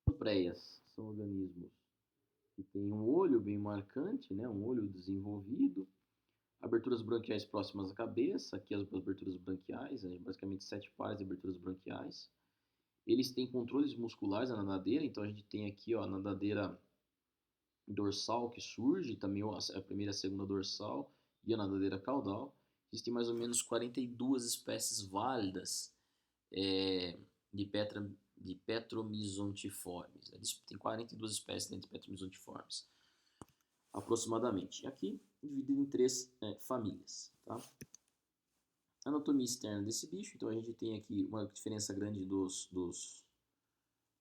Lampreias são organismos que têm um olho bem marcante, né, um olho desenvolvido, aberturas branquiais próximas à cabeça, aqui as aberturas branquiais, basicamente 7 pares de aberturas branquiais. Eles têm controles musculares na nadadeira, então a gente tem aqui ó, a nadadeira dorsal que surge, também a primeira e a segunda dorsal, e a nadadeira caudal. Existem mais ou menos 42 espécies válidas de Petromyzontiformes. Tem 42 espécies de Petromyzontiformes, aproximadamente. Aqui, dividido em 3 famílias. Tá? Anatomia externa desse bicho, então a gente tem aqui uma diferença grande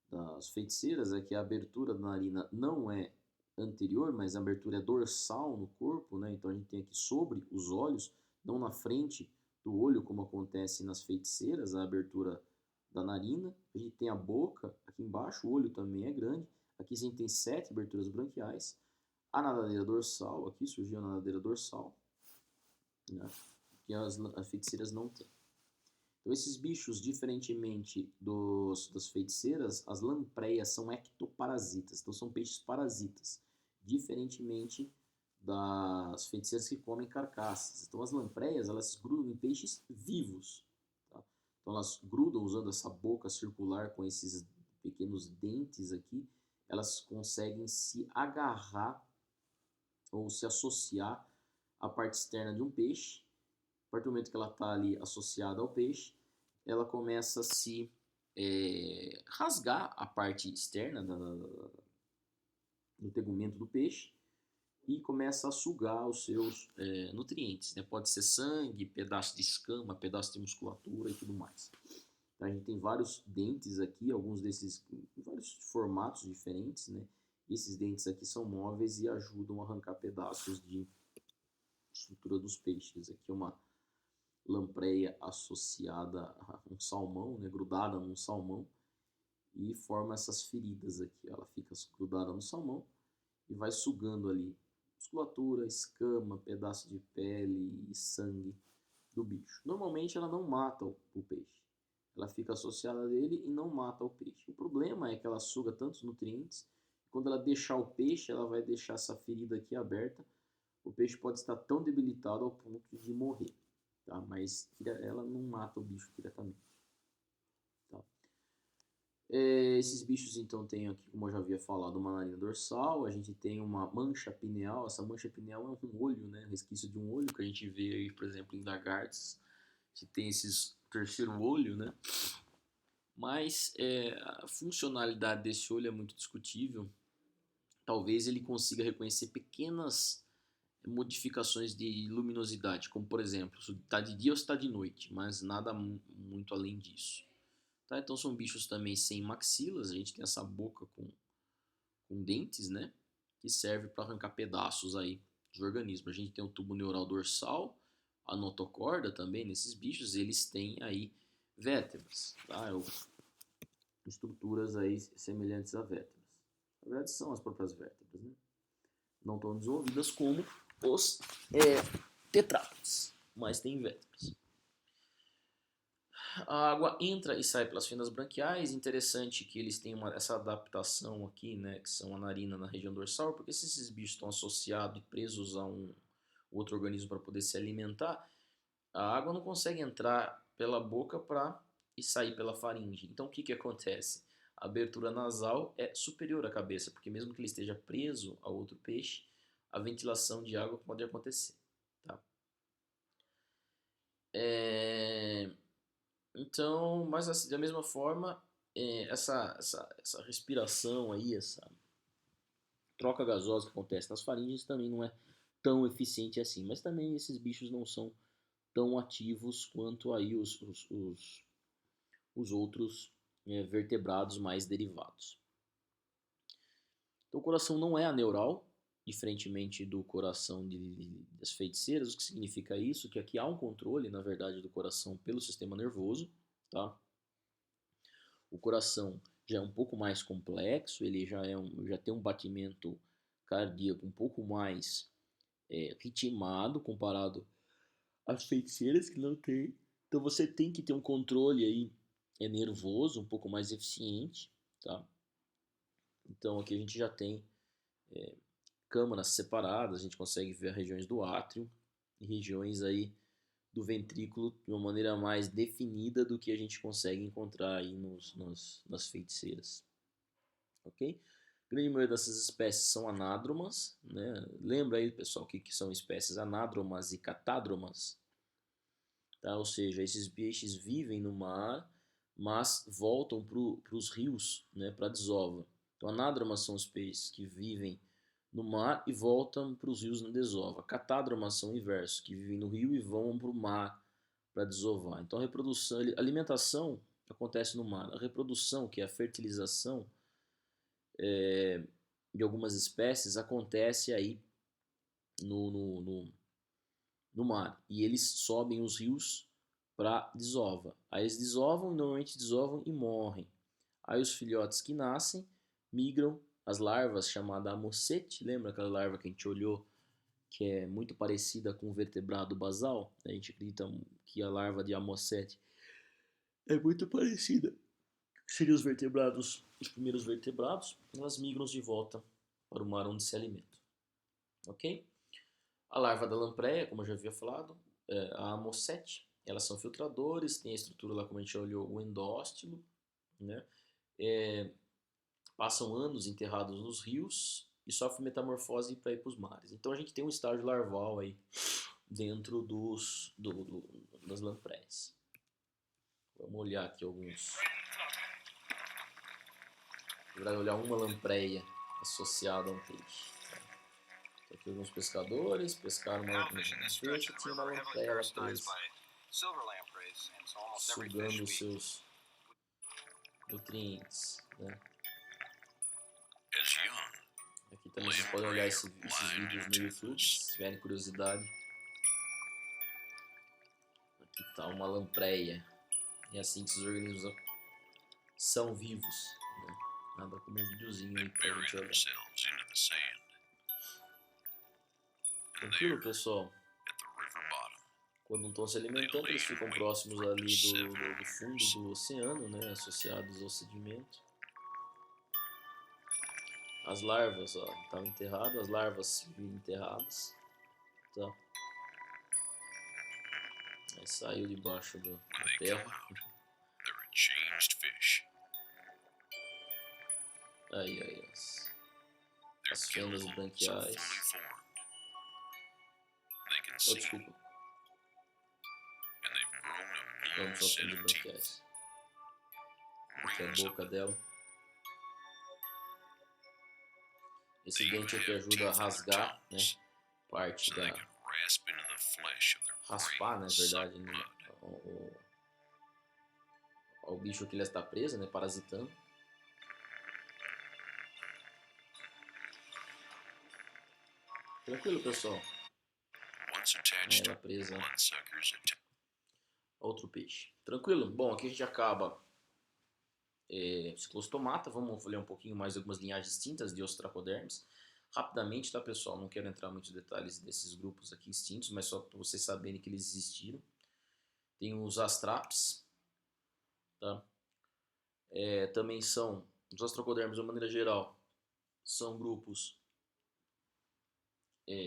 das feiticeiras, é que a abertura da narina não é anterior, mas a abertura é dorsal no corpo, né? Então a gente tem aqui sobre os olhos, não na frente do olho, como acontece nas feiticeiras, a abertura da narina. A gente tem a boca aqui embaixo, o olho também é grande. Aqui a gente tem 7 aberturas branquiais. A nadadeira dorsal, aqui surgiu a nadadeira dorsal, né? Que as feiticeiras não têm. Então esses bichos, diferentemente das feiticeiras, as lampreias são ectoparasitas, então são peixes parasitas, diferentemente das feiticeiras que comem carcaças. Então as lampreias, elas grudam em peixes vivos, tá? Então elas grudam usando essa boca circular com esses pequenos dentes aqui, elas conseguem se agarrar ou se associar à parte externa de um peixe. A partir do momento que ela está ali associada ao peixe, ela começa a se rasgar a parte externa do tegumento do peixe e começa a sugar os seus nutrientes, né? Pode ser sangue, pedaço de escama, pedaço de musculatura e tudo mais. Então, a gente tem vários dentes aqui, alguns desses em vários formatos diferentes, né? E esses dentes aqui são móveis e ajudam a arrancar pedaços de estrutura dos peixes. Aqui é uma lampreia associada a um salmão, né, grudada num salmão, e forma essas feridas aqui. Ela fica grudada no salmão e vai sugando ali musculatura, escama, pedaço de pele e sangue do bicho. Normalmente ela não mata o peixe, ela fica associada a ele e não mata o peixe. O problema é que ela suga tantos nutrientes, que quando ela deixar o peixe, ela vai deixar essa ferida aqui aberta. O peixe pode estar tão debilitado ao ponto de morrer. Tá? Mas ela não mata o bicho diretamente. Tá? Esses bichos então tem aqui, como eu já havia falado, uma narina dorsal, a gente tem uma mancha pineal. Essa mancha pineal é um olho, né? Resquício de um olho que a gente vê aí, por exemplo, em lagartos, que tem esse terceiro olho, né? Mas a funcionalidade desse olho é muito discutível. Talvez ele consiga reconhecer pequenas modificações de luminosidade, como por exemplo, se está de dia ou se está de noite, mas nada muito além disso. Tá? Então são bichos também sem maxilas, a gente tem essa boca com dentes, né, que serve para arrancar pedaços aí dos organismos. A gente tem o tubo neural dorsal, a notocorda também nesses bichos, eles têm aí vértebras, tá? Estruturas aí semelhantes a vértebras. Na verdade são as próprias vértebras, né? Não tão desenvolvidas como os tetrápodes, mas tem vértebras. A água entra e sai pelas fendas branquiais. Interessante que eles têm essa adaptação aqui, né, que são a narina na região dorsal, porque se esses bichos estão associados e presos a um outro organismo para poder se alimentar, a água não consegue entrar pela boca e sair pela faringe. Então o que acontece? A abertura nasal é superior à cabeça, porque mesmo que ele esteja preso a outro peixe, a ventilação de água pode acontecer. Tá? Então, mas assim, da mesma forma, essa respiração aí, essa troca gasosa que acontece nas faringes também não é tão eficiente assim. Mas também esses bichos não são tão ativos quanto aí os outros vertebrados mais derivados. Então o coração não é aneural, diferentemente do coração das feiticeiras. O que significa isso? Que aqui há um controle, na verdade, do coração pelo sistema nervoso, tá? O coração já é um pouco mais complexo, ele já tem um batimento cardíaco um pouco mais ritmado comparado às feiticeiras que não tem. Então você tem que ter um controle aí nervoso um pouco mais eficiente, tá? Então aqui a gente já tem câmaras separadas, a gente consegue ver regiões do átrio e regiões aí do ventrículo de uma maneira mais definida do que a gente consegue encontrar aí nas feiticeiras, ok? A grande maioria dessas espécies são anádromas, né? Lembra aí, pessoal, o que são espécies anádromas e catádromas? Tá? Ou seja, esses peixes vivem no mar, mas voltam para os rios, né, para a desova. Então, anádromas são os peixes que vivem no mar e voltam para os rios na desova. Catádromas são o inverso, que vivem no rio e vão para o mar para desovar. Então, a reprodução, a alimentação acontece no mar. A reprodução, que é a fertilização de algumas espécies, acontece aí no mar. E eles sobem os rios para desova. Aí eles desovam, normalmente desovam e morrem. Aí os filhotes que nascem migram, as larvas chamadas amocete, lembra aquela larva que a gente olhou, que é muito parecida com o vertebrado basal? A gente acredita que a larva de amocete é muito parecida. Seriam os vertebrados, os primeiros vertebrados, elas migram de volta para o mar onde se alimentam. Ok? A larva da lampreia, como eu já havia falado, a amocete, elas são filtradores, tem a estrutura lá, como a gente já olhou, o endóstilo, né? Passam anos enterrados nos rios e sofrem metamorfose para ir para os mares. Então a gente tem um estágio larval aí dentro das lampreias. Vamos olhar aqui alguns. Vai olhar uma lampreia associada a um peixe. Aqui alguns pescadores pescaram um peixe e tinha uma lampreia lá presa, sugando os seus nutrientes, né? Aqui também vocês podem olhar esses vídeos no YouTube, se tiverem curiosidade. Aqui está uma lampreia. É assim que esses organismos são vivos, né? Nada como um videozinho aí pra gente olhar. Tranquilo, pessoal? Quando não estão se alimentando, eles ficam próximos ali do fundo do oceano, né? Associados ao sedimento. As larvas, ó, estavam enterradas, as larvas vivem enterradas, tá? Aí saiu debaixo da terra. Aí, as fendas branquiais. Oh, desculpa. Não são fendas branquiais. Aqui é a boca dela. Esse dente aqui ajuda a rasgar, né? Parte da... raspar, na verdade, né? O bicho que ele está preso, né? Parasitando. Tranquilo, pessoal. Aí ela presa. Outro peixe. Tranquilo? Bom, aqui a gente acaba Ciclostomata. Vamos ler um pouquinho mais de algumas linhagens distintas de ostracodermes. Rapidamente, tá, pessoal? Não quero entrar em muitos detalhes desses grupos aqui extintos, mas só para vocês saberem que eles existiram. Tem os astraps, tá? Também são os ostracodermes, de uma maneira geral, são grupos...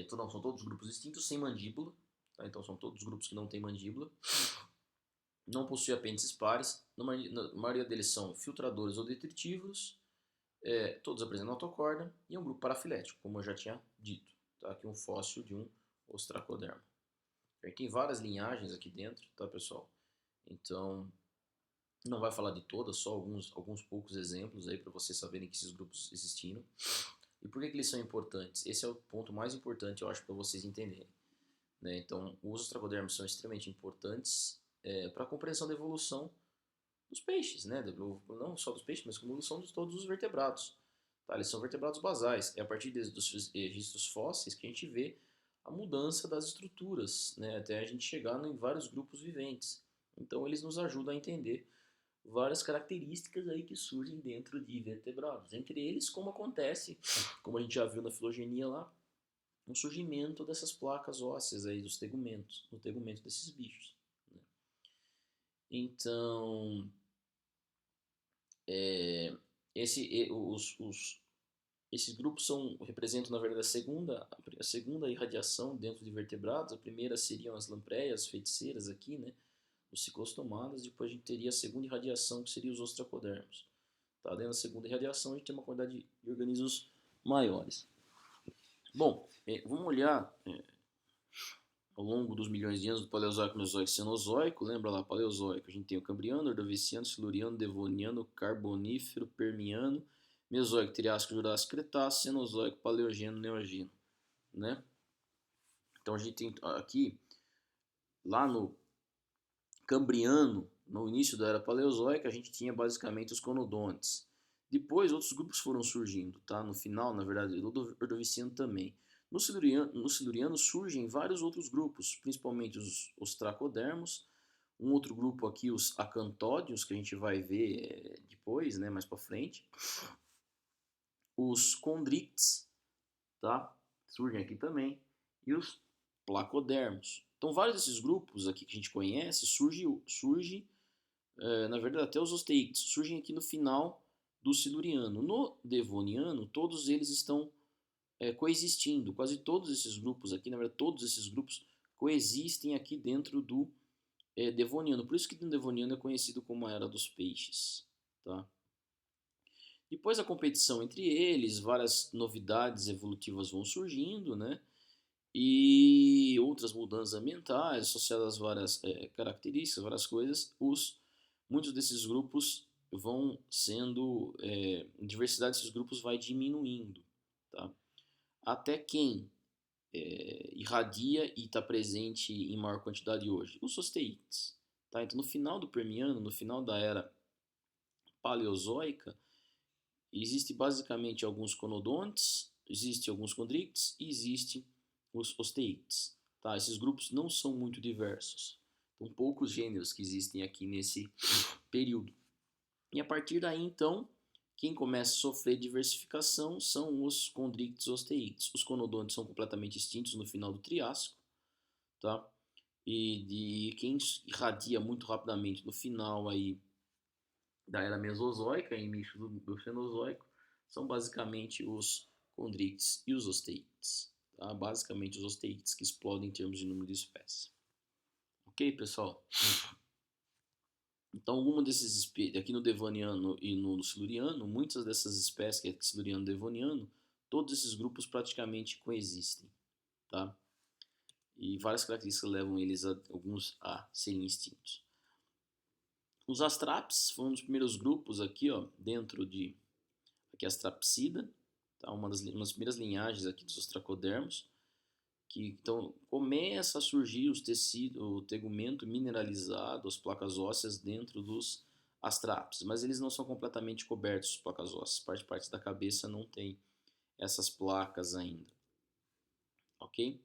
são todos grupos extintos sem mandíbula, tá? Então são todos grupos que não têm mandíbula. Não possui apêndices pares. Na maioria deles são filtradores ou detritívoros. Todos apresentam autocorda. E é um grupo parafilético, como eu já tinha dito. Tá? Aqui um fóssil de um ostracoderma. Tem várias linhagens aqui dentro, tá, pessoal? Então, não vai falar de todas, só alguns poucos exemplos aí para vocês saberem que esses grupos existiram. E por que eles são importantes? Esse é o ponto mais importante, eu acho, para vocês entenderem, né? Então, os ostracodermos são extremamente importantes para a compreensão da evolução dos peixes, né? Não só dos peixes, mas como evolução de todos os vertebrados. Tá? Eles são vertebrados basais. É a partir dos registros fósseis que a gente vê a mudança das estruturas, né? Até a gente chegar em vários grupos viventes. Então, eles nos ajudam a entender várias características aí que surgem dentro de vertebrados. Entre eles, como acontece, como a gente já viu na filogenia lá, o surgimento dessas placas ósseas aí, dos tegumentos, no tegumento desses bichos, né? Então, é, esses grupos representam, na verdade, a segunda irradiação dentro de vertebrados. A primeira seriam as lampreias, feiticeiras aqui, né? Os ciclostomadas. Depois a gente teria a segunda irradiação, que seria os ostracodermos. Tá? Dentro da segunda irradiação, a gente tem uma quantidade de organismos maiores. Bom, vamos olhar ao longo dos milhões de anos do Paleozoico, Mesozoico e Cenozoico. Lembra lá, Paleozoico, a gente tem o Cambriano, Ordoviciano, Siluriano, Devoniano, Carbonífero, Permiano. Mesozoico, Triássico, Jurássico, Cretáceo. Cenozoico, Paleogeno, Neogeno, né? Então a gente tem aqui, lá no Cambriano, no início da Era Paleozoica, a gente tinha basicamente os conodontes. Depois outros grupos foram surgindo, tá? No final, na verdade, do Ordoviciano também. No Siluriano surgem vários outros grupos, principalmente os ostracodermos, um outro grupo aqui, os acantódeos, que a gente vai ver depois, né, mais para frente. Os condrictes, tá? Surgem aqui também. E os placodermos. Então, vários desses grupos aqui que a gente conhece surge na verdade, até os osteíctes surgem aqui no final do Siluriano. No Devoniano, todos eles estão coexistindo. Quase todos esses grupos aqui, na verdade, todos esses grupos coexistem aqui dentro do Devoniano. Por isso que o Devoniano é conhecido como a Era dos Peixes. Tá? Depois da competição entre eles, várias novidades evolutivas vão surgindo, né? E outras mudanças ambientais associadas a várias características, várias coisas. Muitos desses grupos vão sendo, a diversidade desses grupos vai diminuindo, tá? Até quem irradia e está presente em maior quantidade hoje? Os osteítes, tá? Então, no final do Permiano, no final da era Paleozoica, existe basicamente alguns conodontes, existe alguns condrictes e existe os osteítes, tá? Esses grupos não são muito diversos. São poucos gêneros que existem aqui nesse período. E a partir daí, então, quem começa a sofrer diversificação são os condrictes osteítes. Os conodontes são completamente extintos no final do Triássico, tá? E de quem irradia muito rapidamente no final aí da era Mesozoica, início do Cenozoico, são basicamente os condrictes e os osteítes. Tá? Basicamente os osteítes que explodem em termos de número de espécies. Ok, pessoal? Então, alguma desses espécies, aqui no Devoniano e no Siluriano, muitas dessas espécies, que é Siluriano e Devoniano, todos esses grupos praticamente coexistem, tá? E várias características levam eles alguns a serem extintos. Os astraps foram um dos primeiros grupos aqui, ó, dentro de aqui a Astrapsida, tá? Uma das primeiras linhagens aqui dos ostracodermos, que então começa a surgir os tecidos, o tegumento mineralizado, as placas ósseas dentro dos astraps, mas eles não são completamente cobertos, as placas ósseas, parte da cabeça não tem essas placas ainda, ok?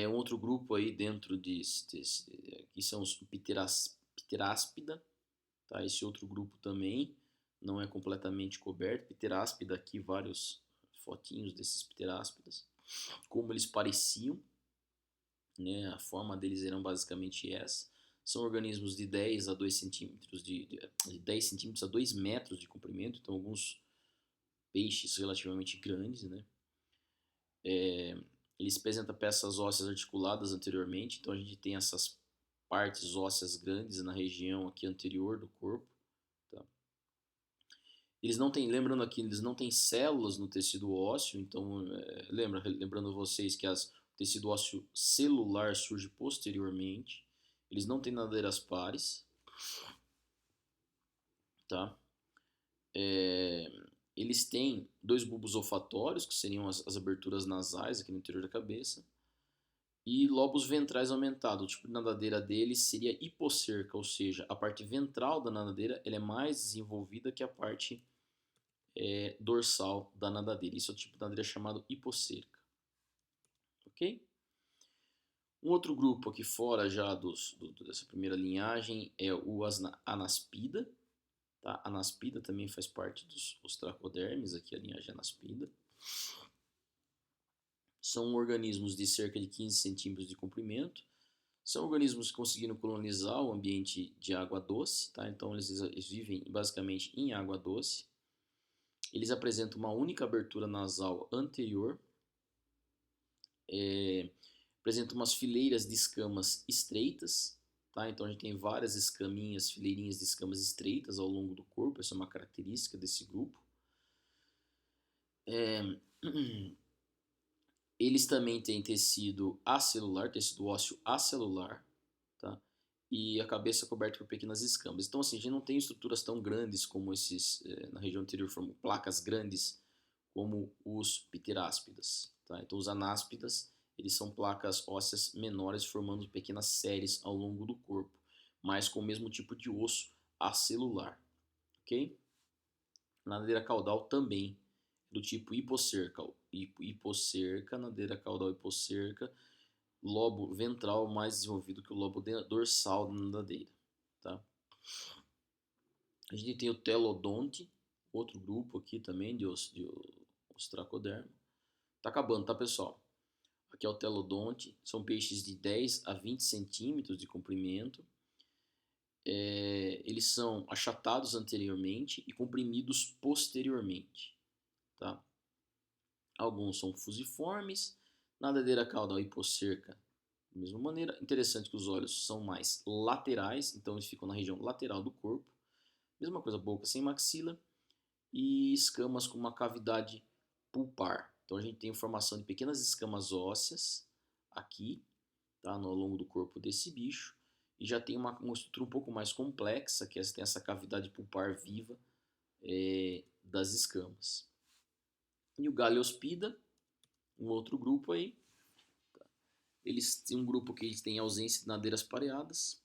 Um outro grupo aí dentro aqui são os Pteráspida, tá? Esse outro grupo também não é completamente coberto. Pteráspida aqui, vários fotinhos desses pteráspidas, como eles pareciam, né? A forma deles eram basicamente essa. São organismos de 10 a 2 centímetros, de 10 centímetros a 2 metros de comprimento, então alguns peixes relativamente grandes, né? Eles apresentam peças ósseas articuladas anteriormente, então a gente tem essas partes ósseas grandes na região aqui anterior do corpo. Tá? Eles não têm, lembrando aqui, eles não têm células no tecido ósseo, então lembrando vocês que o tecido ósseo celular surge posteriormente. Eles não têm nadeiras pares, tá? Eles têm dois bulbos olfatórios, que seriam as aberturas nasais aqui no interior da cabeça, e lobos ventrais aumentados. O tipo de nadadeira deles seria hipocerca, ou seja, a parte ventral da nadadeira ela é mais desenvolvida que a parte dorsal da nadadeira. Isso é o tipo de nadadeira chamado hipocerca. Ok? Um outro grupo aqui fora já dessa primeira linhagem é o anaspida. Tá? A anaspida também faz parte dos ostracodermes, aqui a linhagem anaspida. São organismos de cerca de 15 centímetros de comprimento. São organismos que conseguiram colonizar o ambiente de água doce, tá? Então eles vivem basicamente em água doce. Eles apresentam uma única abertura nasal anterior, apresentam umas fileiras de escamas estreitas, tá? Então a gente tem várias escaminhas, fileirinhas de escamas estreitas ao longo do corpo, essa é uma característica desse grupo. Eles também têm tecido acelular, tecido ósseo acelular, tá? E a cabeça coberta por pequenas escamas. Então, assim, a gente não tem estruturas tão grandes como esses, na região anterior, formam placas grandes como os pteráspidas, tá? Então, os anáspidas, eles são placas ósseas menores formando pequenas séries ao longo do corpo, mas com o mesmo tipo de osso acelular, ok? Nadadeira caudal também do tipo hipocerca, nadadeira caudal hipocerca, lobo ventral mais desenvolvido que o lobo dorsal da nadadeira, tá? A gente tem o telodonte, outro grupo aqui também de ostracoderma. Tá acabando, tá, pessoal? Aqui é o telodonte, são peixes de 10 a 20 centímetros de comprimento. Eles são achatados anteriormente e comprimidos posteriormente, tá? Alguns são fusiformes, nadadeira caudal hipocerca, da mesma maneira. Interessante que os olhos são mais laterais, então eles ficam na região lateral do corpo. Mesma coisa, boca sem maxila e escamas com uma cavidade pulpar. Então a gente tem formação de pequenas escamas ósseas aqui, tá, ao longo do corpo desse bicho. E já tem uma estrutura um pouco mais complexa, que tem essa cavidade pulpar viva das escamas. E o Galeospida, um outro grupo aí. Eles têm um grupo que eles têm ausência de nadeiras pareadas.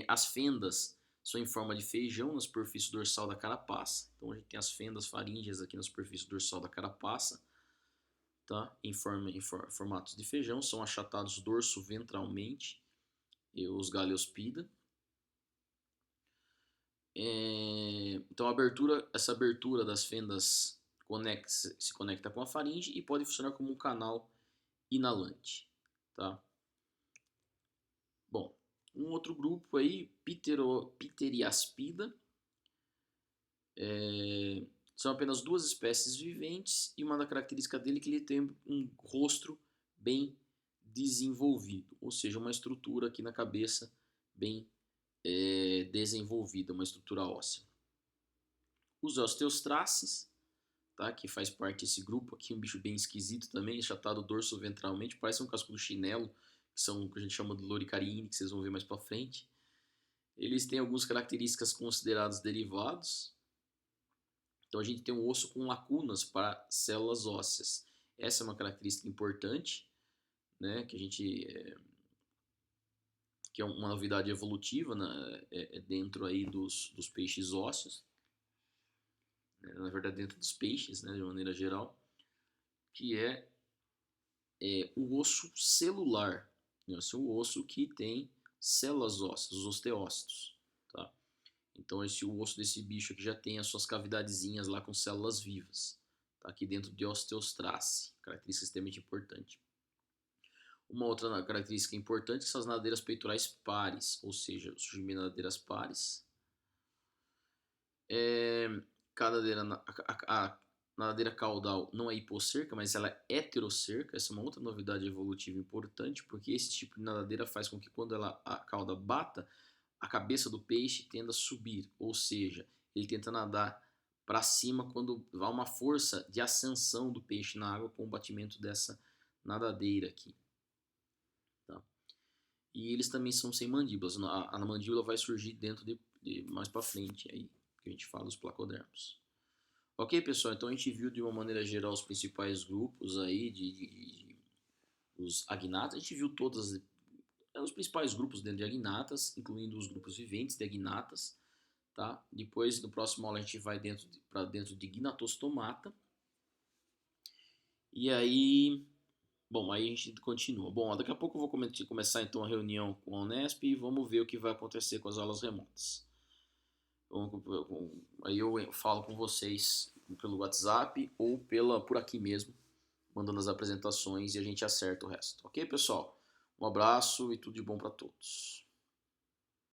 As fendas são em forma de feijão na superfície dorsal da carapaça. Então a gente tem as fendas faríngeas aqui na superfície dorsal da carapaça, tá? Em formatos de feijão, são achatados dorso-ventralmente, os Galeospida. Então essa abertura das fendas se conecta com a faringe e pode funcionar como um canal inalante, tá? Bom, um outro grupo aí, Pteriaspida, são apenas duas espécies viventes e uma da característica dele é que ele tem um rosto bem desenvolvido, ou seja, uma estrutura aqui na cabeça bem desenvolvida, uma estrutura óssea. Os osteostraces, tá, que faz parte desse grupo aqui, um bicho bem esquisito também, achatado dorso ventralmente, parece um casco do chinelo, que são o que a gente chama de loricarini, que vocês vão ver mais para frente. Eles têm algumas características consideradas derivados. Então a gente tem um osso com lacunas para células ósseas. Essa é uma característica importante, né, que a gente que é uma novidade evolutiva, né, dentro aí dos peixes ósseos, na verdade dentro dos peixes, né, de maneira geral, que é o osso celular, né, o osso que tem células ósseas, os osteócitos, tá? Então o osso desse bicho aqui já tem as suas cavidadezinhas lá com células vivas, tá? Aqui dentro de osteostrace, característica extremamente importante. Uma outra característica importante são as nadadeiras peitorais pares, ou seja, o surgimento de nadadeiras pares. A nadadeira caudal não é hipocerca, mas ela é heterocerca. Essa é uma outra novidade evolutiva importante, porque esse tipo de nadadeira faz com que quando a cauda bata, a cabeça do peixe tenda a subir, ou seja, ele tenta nadar para cima quando há uma força de ascensão do peixe na água com o batimento dessa nadadeira aqui. Tá? E eles também são sem mandíbulas. A mandíbula vai surgir dentro de mais para frente, aí, que a gente fala dos placodermos. Ok, pessoal, então a gente viu de uma maneira geral os principais grupos aí os agnatas, a gente viu todas os principais grupos dentro de agnatas, incluindo os grupos viventes de agnatas, tá? Depois, no próximo aula, a gente vai para dentro de gnatostomata, e aí, bom, aí a gente continua. Bom, daqui a pouco eu vou começar então a reunião com a Unesp e vamos ver o que vai acontecer com as aulas remotas. Aí eu falo com vocês pelo WhatsApp ou por aqui mesmo, mandando as apresentações e a gente acerta o resto. Ok, pessoal? Um abraço e tudo de bom para todos.